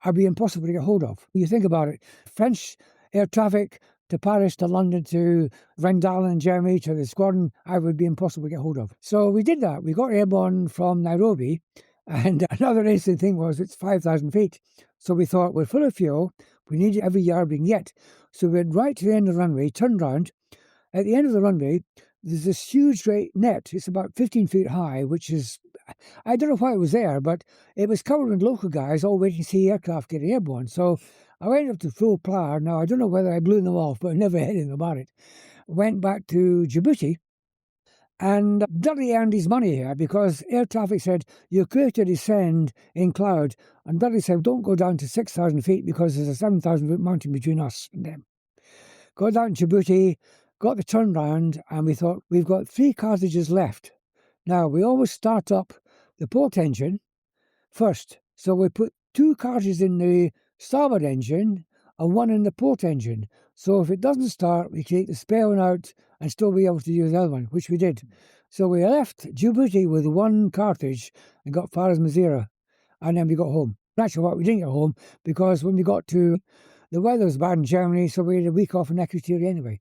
B: I'd be impossible to get hold of. You think about it, French air traffic to Paris, to London, to Rendalen in Germany, to the squadron, I would be impossible to get hold of. So we did that. We got airborne from Nairobi, and another interesting thing was it's 5,000 feet. So we thought, we're full of fuel, we need every yard we can get. So we went right to the end of the runway, turned round. At the end of the runway, there's this huge great net. It's about 15 feet high, which is, I don't know why it was there, but it was covered with local guys all waiting to see aircraft getting airborne. So I went up to full plough. Now, I don't know whether I blew them off, but I never had anything about it. Went back to Djibouti, and Dudley earned his money here because air traffic said, you're clear to descend in cloud. And Dudley said, don't go down to 6,000 feet because there's a 7,000 foot mountain between us and them. Got down to Djibouti, got the turnaround, and we thought, we've got 3 cartridges left. Now, we always start up the port engine first. So we put 2 cartridges in the starboard engine and 1 in the port engine. So if it doesn't start, we take the spare one out and still be able to use the other one, which we did. So we left Djibouti with 1 cartridge and got far as Meteor, and then we got home. Actually, we didn't get home because when we got to, the weather was bad in Germany, so we had a week off in Equatorial anyway.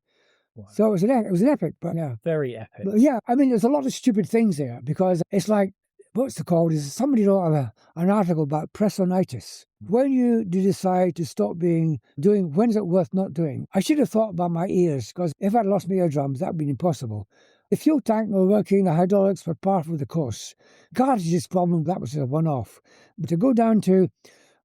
B: Wow. So it was an epic, but yeah.
A: Very epic.
B: But yeah, I mean, there's a lot of stupid things there because it's like, what's it called? Is somebody wrote an article about pressonitis. When you decide to stop doing, when is it worth not doing? I should have thought about my ears, because if I'd lost my eardrums, that would be impossible. The fuel tank were working, the hydraulics were part of the course. Cartridges problem, that was a one-off. But to go down to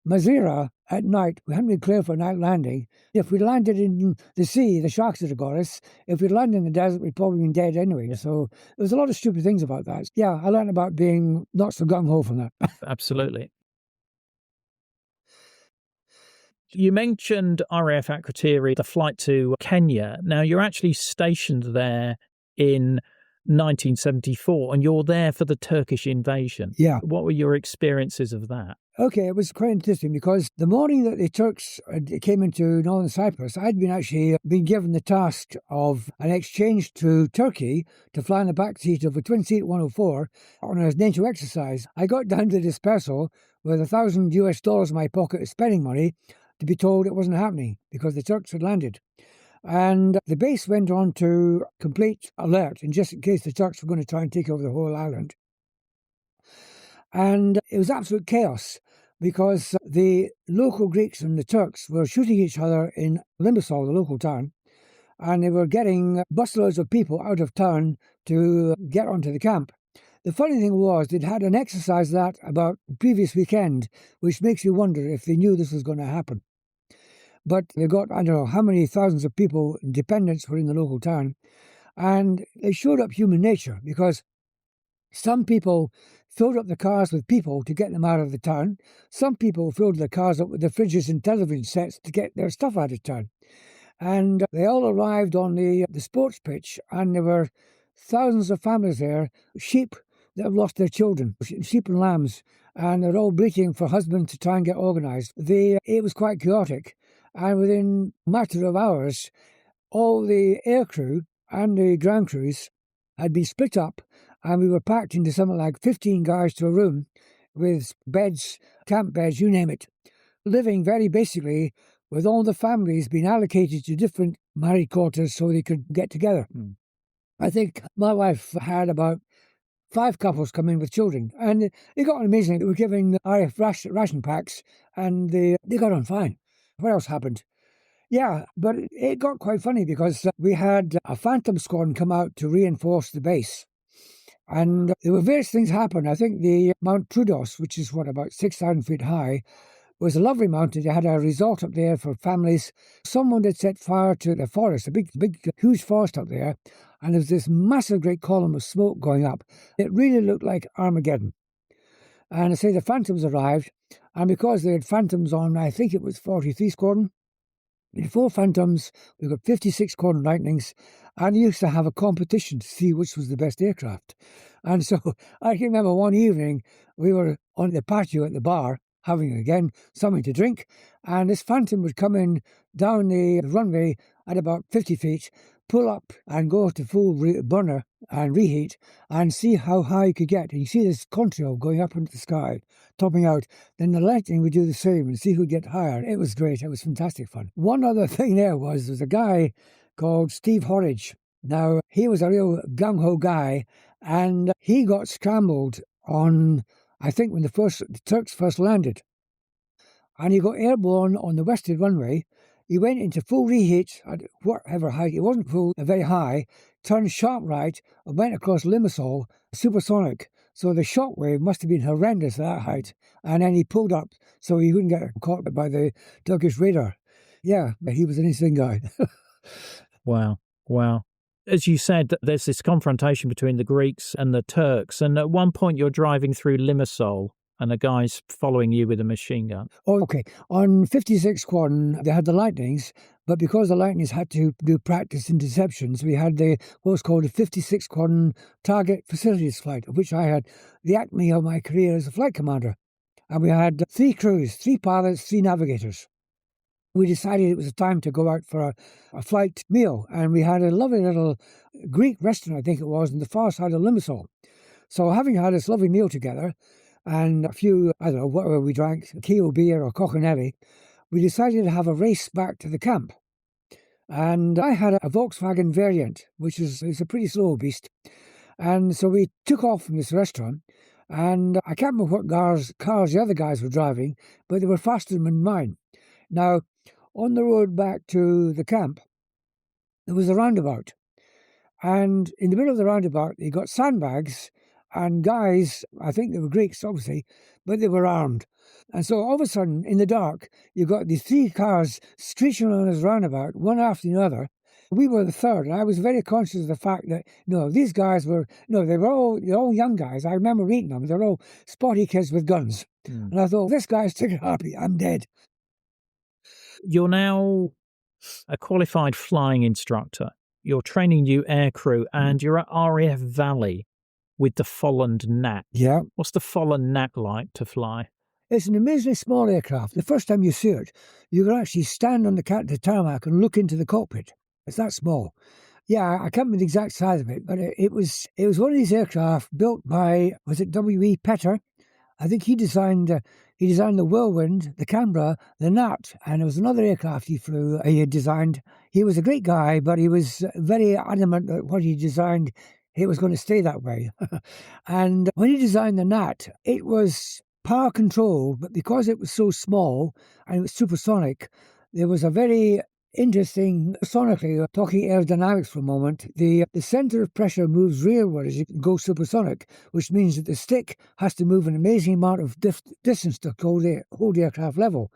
B: Mazira at night, we hadn't been clear for a night landing. If we landed in the sea, the sharks would have got us. If we'd landed in the desert, we'd probably been dead anyway. Yeah. So there was a lot of stupid things about that. Yeah, I learned about being not so gung-ho from that.
A: Absolutely. You mentioned RAF Akrotiri, the flight to Kenya. Now, you're actually stationed there in 1974, and you're there for the Turkish invasion.
B: Yeah.
A: What were your experiences of that?
B: Okay, it was quite interesting because the morning that the Turks came into northern Cyprus, I'd been given the task of an exchange to Turkey to fly in the back seat of a twin-seat 104 on a NATO exercise. I got down to the dispersal with $1,000 in my pocket of spending money to be told it wasn't happening because the Turks had landed. And the base went on to complete alert, and just in case the Turks were going to try and take over the whole island. And it was absolute chaos because the local Greeks and the Turks were shooting each other in Limassol, the local town, and they were getting busloads of people out of town to get onto the camp. The funny thing was they'd had an exercise that about the previous weekend, which makes you wonder if they knew this was going to happen. But they got, I don't know how many thousands of people, dependents were in the local town, and it showed up human nature because some people filled up the cars with people to get them out of the town. Some people filled the cars up with the fridges and television sets to get their stuff out of town. And they all arrived on the sports pitch, and there were thousands of families there, sheep that have lost their children, sheep and lambs, and they're all bleating for husbands to try and get organised. It was quite chaotic, and within a matter of hours, all the air crew and the ground crews had been split up, and we were packed into something like 15 guys to a room with beds, camp beds, you name it, living very basically with all the families being allocated to different married quarters so they could get together. I think my wife had about 5 couples come in with children, and it got amazing. They were giving RF ration packs, and they got on fine. What else happened? Yeah, but it got quite funny because we had a Phantom squadron come out to reinforce the base. And there were various things happen. I think the Mount Troodos, which is about 6,000 feet high, was a lovely mountain. They had a resort up there for families. Someone had set fire to the forest, a big, huge forest up there. And there was this massive, great column of smoke going up. It really looked like Armageddon. And I say the Phantoms arrived. And because they had Phantoms on, I think it was 43 Squadron. Before Phantoms, we got 56 Squadron Lightnings, and we used to have a competition to see which was the best aircraft. And so I can remember one evening we were on the patio at the bar having again something to drink, and this Phantom would come in down the runway at about 50 feet, pull up and go to full burner and reheat and see how high you could get. And you see this contrail going up into the sky, topping out. Then the Lightning would do the same and see who'd get higher. It was great. It was fantastic fun. One other thing there was a guy called Steve Horridge. Now, he was a real gung-ho guy, and he got scrambled on, I think, when the Turks first landed. And he got airborne on the western runway. He went into full reheat at whatever height. It wasn't very high. Turned sharp right and went across Limassol, supersonic. So the shockwave must have been horrendous at that height. And then he pulled up so he wouldn't get caught by the Turkish radar. Yeah, he was an interesting guy.
A: Wow. As you said, there's this confrontation between the Greeks and the Turks. And at one point you're driving through Limassol, and a guy's following you with a machine gun.
B: Oh, okay. On 56 Squadron, they had the Lightnings, but because the Lightnings had to do practice interceptions, we had what was called the 56 Squadron Target Facilities Flight, of which I had the acme of my career as a flight commander. And we had 3 crews, 3 pilots, 3 navigators. We decided it was time to go out for a flight meal, and we had a lovely little Greek restaurant, I think it was, on the far side of Limassol. So having had this lovely meal together, and a few, I don't know, whatever we drank, Keo beer or Coconelli, we decided to have a race back to the camp. And I had a Volkswagen Variant, which is a pretty slow beast. And so we took off from this restaurant, and I can't remember what cars the other guys were driving, but they were faster than mine. Now, on the road back to the camp, there was a roundabout. And in the middle of the roundabout, you got sandbags, and guys, I think they were Greeks, obviously, but they were armed. And so all of a sudden, in the dark, you got these 3 cars screeching on this roundabout, one after the other. We were the third, and I was very conscious of the fact that, these guys were, they're all young guys. I remember meeting them. They're all spotty kids with guns. And I thought, this guy's trigger happy, I'm dead.
A: You're now a qualified flying instructor. You're training new aircrew, and you're at RAF Valley with the Folland Gnat.
B: Yeah.
A: What's the Folland Gnat like to fly?
B: It's an amazingly small aircraft. The first time you see it, you can actually stand on the tarmac and look into the cockpit. It's that small. Yeah, I can't remember the exact size of it, but it was one of these aircraft built by, was it W.E. Petter? I think he designed the Whirlwind, the Canberra, the Gnat, and there was another aircraft he flew. He had designed. He was a great guy, but he was very adamant that what he designed, it was going to stay that way. And when he designed the Gnat, it was power controlled, but because it was so small and it was supersonic, there was a very interesting, sonically, talking aerodynamics for a moment, the centre of pressure moves rearward as you go supersonic, which means that the stick has to move an amazing amount of distance to hold the aircraft level.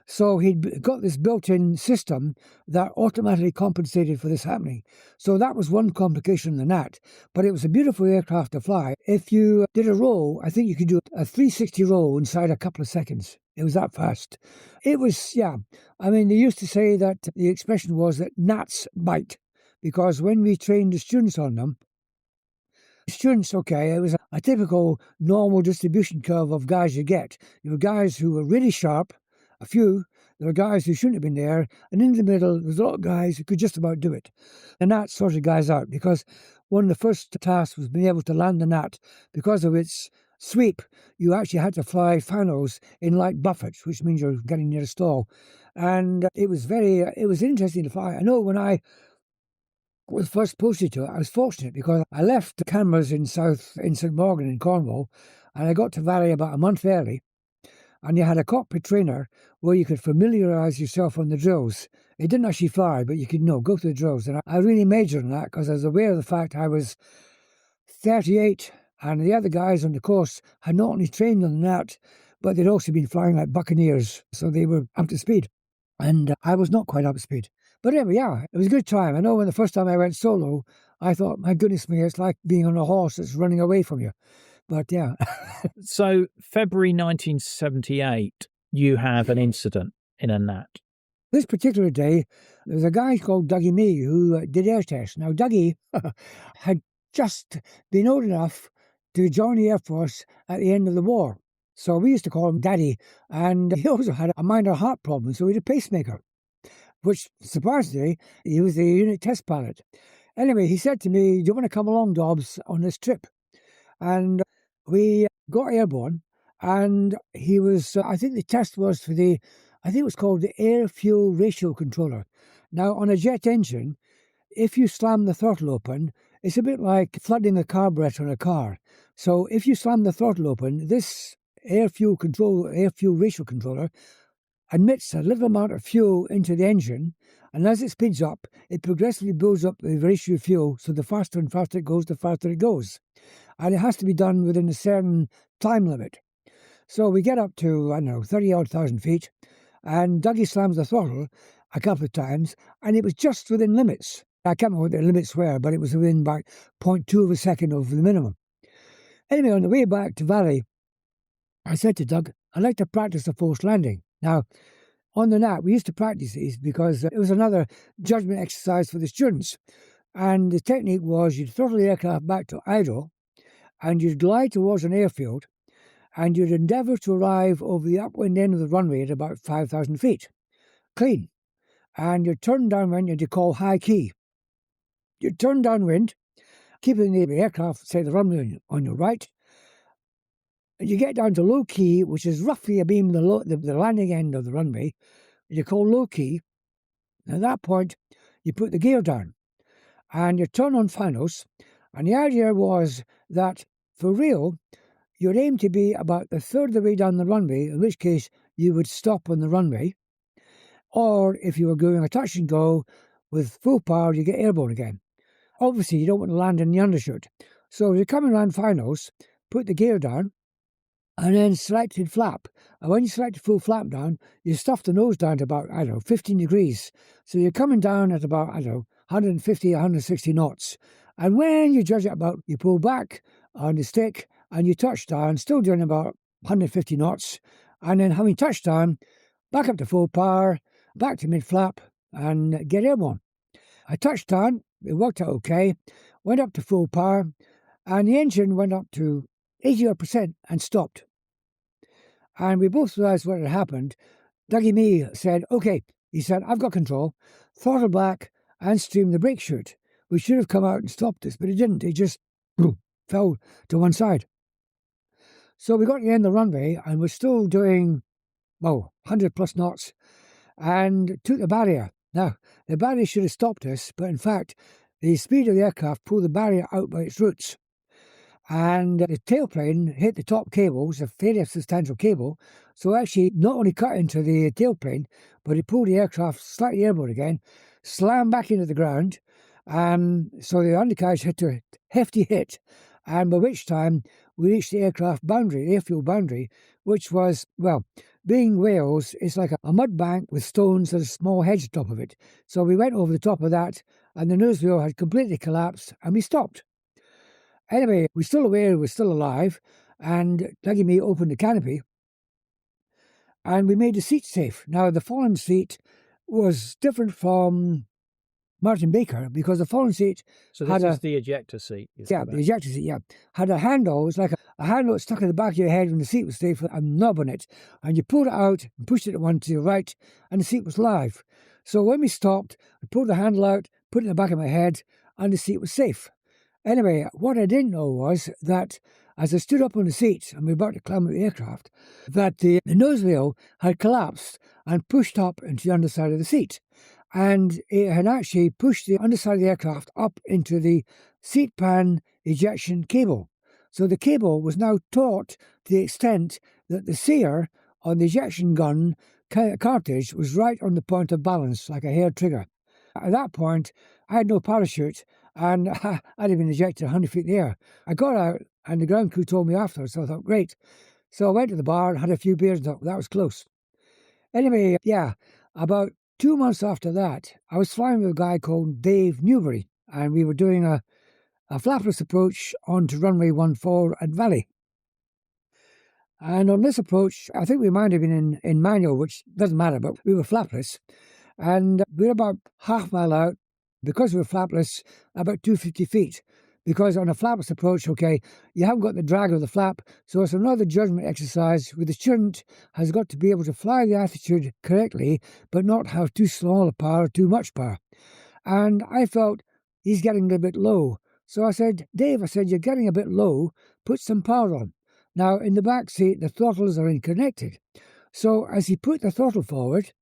B: So he'd got this built-in system that automatically compensated for this happening. So that was one complication in the Gnat, but it was a beautiful aircraft to fly. If you did a roll, I think you could do a 360 roll inside a couple of seconds. It was that fast. It was, yeah. I mean, they used to say that the expression was that gnats bite, because when we trained the students on them, it was a typical normal distribution curve of guys you get. You were guys who were really sharp, a few. There were guys who shouldn't have been there, and in the middle, there was a lot of guys who could just about do it. The Gnat sorted guys out, because one of the first tasks was being able to land the Gnat. Because of its sweep, you actually had to fly finals in light buffets, which means you're getting near a stall. And it was interesting to fly. I know when I was first posted to it, I was fortunate because I left the cameras in St Morgan in Cornwall, and I got to Valley about a month early. And you had a cockpit trainer where you could familiarise yourself on the drills. It didn't actually fly, but you could go through the drills. And I really majored in that because I was aware of the fact I was 38 and the other guys on the course had not only trained on that, but they'd also been flying like buccaneers. So they were up to speed. And I was not quite up to speed. But anyway, yeah, it was a good time. I know when the first time I went solo, I thought, my goodness me, it's like being on a horse that's running away from you. But yeah.
A: So February 1978, you have an incident in a Gnat.
B: This particular day, there was a guy called Dougie Mee who did air tests. Now, Dougie had just been old enough to join the Air Force at the end of the war. So we used to call him Daddy. And he also had a minor heart problem, so he had a pacemaker, which, surprisingly, he was a unit test pilot. Anyway, he said to me, do you want to come along, Dobbs, on this trip? And we got airborne, and he was, I think the test was for it was called the air-fuel ratio controller. Now, on a jet engine, if you slam the throttle open, it's a bit like flooding a carburetor in a car. So if you slam the throttle open, this air-fuel ratio controller admits a little amount of fuel into the engine, and as it speeds up, it progressively builds up the ratio of fuel, so the faster and faster it goes, the faster it goes. And it has to be done within a certain time limit. So we get up to, 30-odd thousand feet, and Dougie slams the throttle a couple of times, and it was just within limits. I can't remember what the limits were, but it was within about 0.2 of a second of the minimum. Anyway, on the way back to Valley, I said to Doug, I'd like to practice a forced landing. Now, on the Gnat, we used to practice these because it was another judgment exercise for the students. And the technique was you'd throttle the aircraft back to idle, and you'd glide towards an airfield, and you'd endeavour to arrive over the upwind end of the runway at about 5,000 feet. Clean. And you'd turn downwind and you'd call high key. You'd turn downwind, keeping the aircraft, say the runway on your right, and you get down to low key, which is roughly abeam the landing end of the runway. You call low key. And at that point, you put the gear down, and you turn on finals. And the idea was that, for real, you'd aim to be about a third of the way down the runway, in which case you would stop on the runway. Or if you were going a touch and go with full power, you get airborne again. Obviously, you don't want to land in the undershoot. So you're coming around finals, put the gear down, and then selected flap. And when you select full flap down, you stuff the nose down to about, 15 degrees. So you're coming down at about, 150, 160 knots. And when you judge it about, you pull back on the stick and you touch down, still doing about 150 knots. And then having touched down, back up to full power, back to mid-flap and get airborne. I touched down, it worked out okay, went up to full power, and the engine went up to 80% and stopped. And we both realised what had happened. Dougie Me said, okay, he said, I've got control, throttle back and stream the brake chute. We should have come out and stopped us, but it didn't. It just fell to one side. So we got to the end of the runway and we're still doing, 100 plus knots and took the barrier. Now, the barrier should have stopped us, but in fact, the speed of the aircraft pulled the barrier out by its roots. And the tailplane hit the top cables, a fairly substantial cable, so actually not only cut into the tailplane, but it pulled the aircraft slightly airborne again, slammed back into the ground, so the undercarriage hit a hefty hit, and by which time we reached the aircraft boundary, the airfield boundary, which was, being Wales, it's like a mud bank with stones and a small hedge on top of it. So we went over the top of that, and the nose wheel had completely collapsed, and we stopped. Anyway, we're still aware we're still alive, and Dougie Me opened the canopy, and we made the seat safe. Now, the Folland seat was different from Martin Baker, because the Folland seat
A: had the ejector seat.
B: The ejector seat, had a handle. It was like a handle that stuck in the back of your head when the seat was safe, a knob on it, and you pulled it out and pushed it one to your right, and the seat was live. So when we stopped, I pulled the handle out, put it in the back of my head, and the seat was safe. Anyway, what I didn't know was that as I stood up on the seat and we were about to climb out the aircraft, that the nose wheel had collapsed and pushed up into the underside of the seat. And it had actually pushed the underside of the aircraft up into the seat pan ejection cable. So the cable was now taut to the extent that the sear on the ejection gun cartridge was right on the point of balance, like a hair trigger. At that point, I had no parachute, and I'd been ejected 100 feet in the air. I got out, and the ground crew told me afterwards, so I thought, great. So I went to the bar, had a few beers, and thought, that was close. Anyway, about 2 months after that, I was flying with a guy called Dave Newbury, and we were doing a flapless approach onto runway 14 at Valley. And on this approach, I think we might have been in manual, which doesn't matter, but we were flapless. And we were about half mile out, because we were flapless, about 250 feet. Because on a flapless approach, you haven't got the drag of the flap, so it's another judgment exercise where the student has got to be able to fly the attitude correctly, but not have too small a power or too much power. And I felt he's getting a bit low. So I said, Dave, you're getting a bit low, put some power on. Now, in the back seat, the throttles are unconnected. So as he put the throttle forward,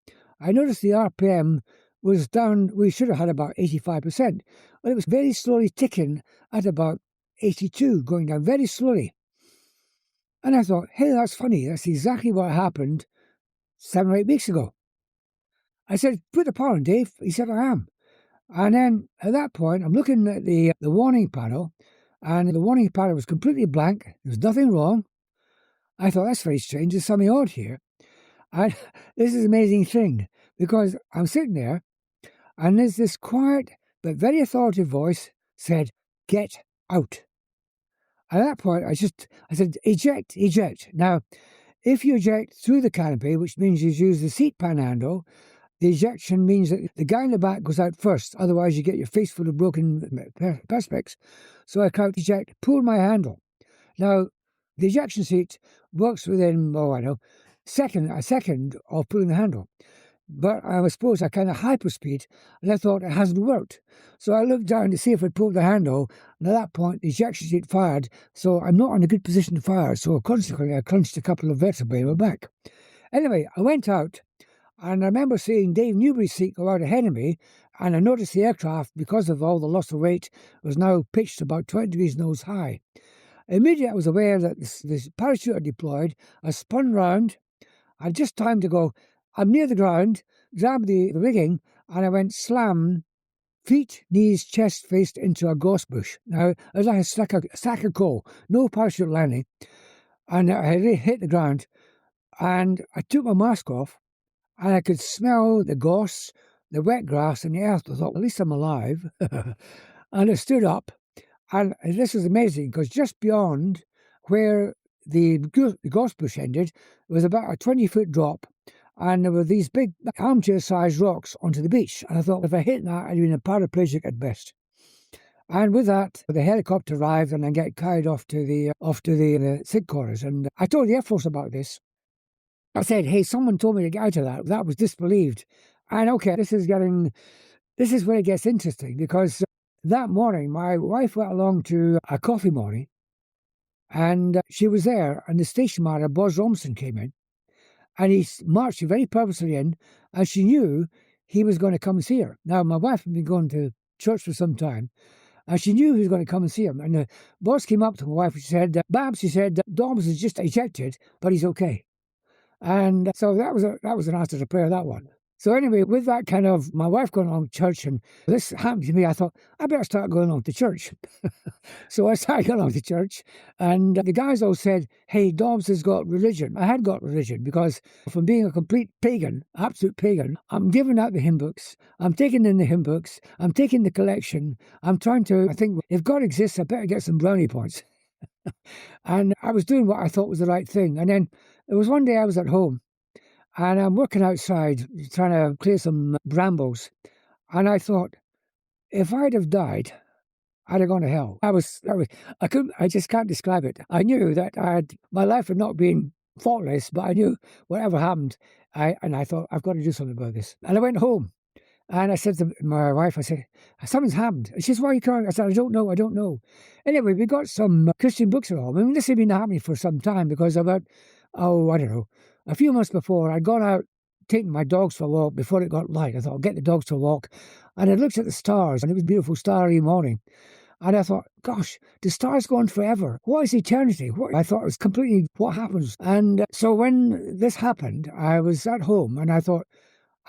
B: I noticed the RPM was down. We should have had about 85%, but it was very slowly ticking at about 82, going down very slowly. And I thought, hey, that's funny. That's exactly what happened 7 or 8 weeks ago. I said, put the power on, Dave. He said, I am. And then at that point, I'm looking at the warning panel, and the warning panel was completely blank. There was nothing wrong. I thought, that's very strange. There's something odd here. And this is an amazing thing, because I'm sitting there, and there's this quiet but very authoritative voice said, get out. At that point, I said, eject, eject. Now, if you eject through the canopy, which means you use the seat pan handle, the ejection means that the guy in the back goes out first. Otherwise, you get your face full of broken perspex. So I can't eject, pull my handle. Now, the ejection seat works within, a second of pulling the handle. But I suppose I kind of hyperspeed, and I thought it hasn't worked. So I looked down to see if I'd pulled the handle, and at that point the ejection seat fired, so I'm not in a good position to fire, so consequently I crunched a couple of vertebrae in my back. Anyway, I went out, and I remember seeing Dave Newbury's seat go out ahead of me, and I noticed the aircraft, because of all the loss of weight, was now pitched about 20 degrees nose high. Immediately I was aware that this parachute I deployed, I spun round, I had just time to go, I'm near the ground, grabbed the rigging, and I went slam, feet, knees, chest, face into a gorse bush. Now, it was like a sack of coal, no parachute landing. And I hit the ground, and I took my mask off, and I could smell the gorse, the wet grass, and the earth. I thought, at least I'm alive. And I stood up, and this was amazing, because just beyond where the gorse bush ended was about a 20-foot drop, and there were these big armchair-sized rocks onto the beach. And I thought, if I hit that, I'd been a paraplegic at best. And with that, the helicopter arrived, and I get carried off to the sick quarters. And I told the Air Force about this. I said, hey, someone told me to get out of that. That was disbelieved. And okay, this is where it gets interesting, because that morning, my wife went along to a coffee morning, and she was there, and the station master, Buzz Romson, came in, and he marched very purposely in, and she knew he was going to come and see her. Now, my wife had been going to church for some time, and she knew he was going to come and see him. And the boss came up to my wife and she said, Babs, she said, Dobbs is just ejected, but he's okay. And so that was an answer to prayer, that one. So anyway, with that kind of my wife going along to church, and this happened to me, I thought, I better start going along to church. So I started going along to church, and the guys all said, hey, Dobbs has got religion. I had got religion, because from being a complete pagan, absolute pagan, I'm giving out the hymn books, I'm taking in the hymn books, I'm taking the collection, I think, if God exists, I better get some brownie points. And I was doing what I thought was the right thing. And then there was one day I was at home, and I'm working outside trying to clear some brambles. And I thought, if I'd have died, I'd have gone to hell. I just can't describe it. I knew that my life had not been faultless, but I knew whatever happened, I thought, I've got to do something about this. And I went home, and I said to my wife, I said, something's happened. And she said, why are you crying? I said, I don't know. Anyway, we got some Christian books at home. I mean, this had been happening for some time, because about, I don't know, a few months before, I'd gone out taking my dogs for a walk before it got light. I thought, I'll get the dogs for a walk. And I looked at the stars, and it was a beautiful starry morning. And I thought, gosh, the stars go on forever. What is eternity? I thought it was completely what happens. And so when this happened, I was at home, and I thought,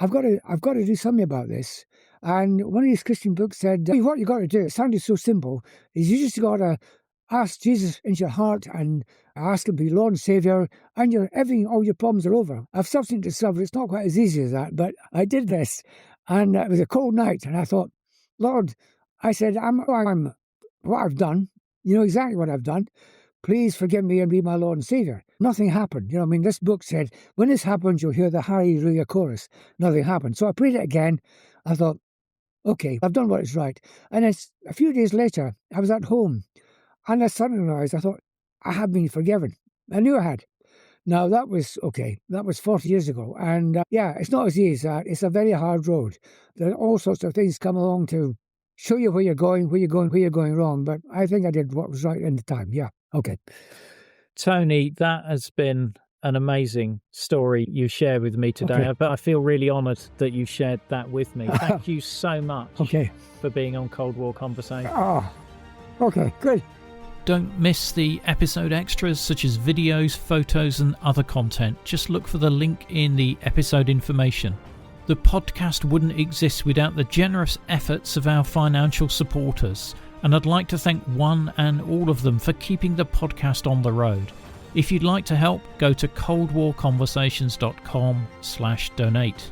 B: I've got to do something about this. And one of these Christian books said, what you got to do, it sounded so simple, is you just got to ask Jesus into your heart and ask him to be Lord and Saviour, and all your problems are over. I've subsequently discovered it's not quite as easy as that, but I did this, and it was a cold night, and I thought, Lord, I said, I'm what I've done, you know exactly what I've done. Please forgive me and be my Lord and Saviour. Nothing happened. This book said, when this happens, you'll hear the Hallelujah chorus. Nothing happened. So I prayed it again. I thought, okay, I've done what is right. And then a few days later, I was at home, and I suddenly realised, I thought, I have been forgiven. I knew I had. Now, that was 40 years ago. And it's not as easy as that. It's a very hard road. There are all sorts of things come along to show you where you're going wrong. But I think I did what was right in the time. Yeah. Okay.
A: Tony, that has been an amazing story you shared with me today.
B: Okay.
A: But I feel really honoured that you shared that with me. Thank you so much for being on Cold War Conversation.
B: Okay, good.
A: Don't miss the episode extras such as videos, photos and other content. Just look for the link in the episode information. The podcast wouldn't exist without the generous efforts of our financial supporters, and I'd like to thank one and all of them for keeping the podcast on the road. If you'd like to help, go to coldwarconversations.com/donate.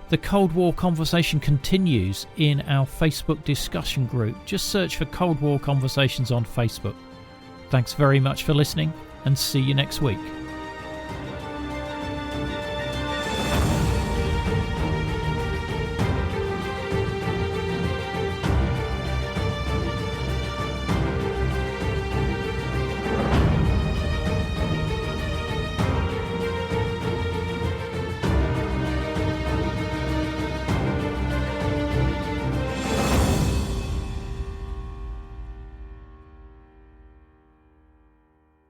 A: The Cold War Conversation continues in our Facebook discussion group. Just search for Cold War Conversations on Facebook. Thanks very much for listening, and see you next week.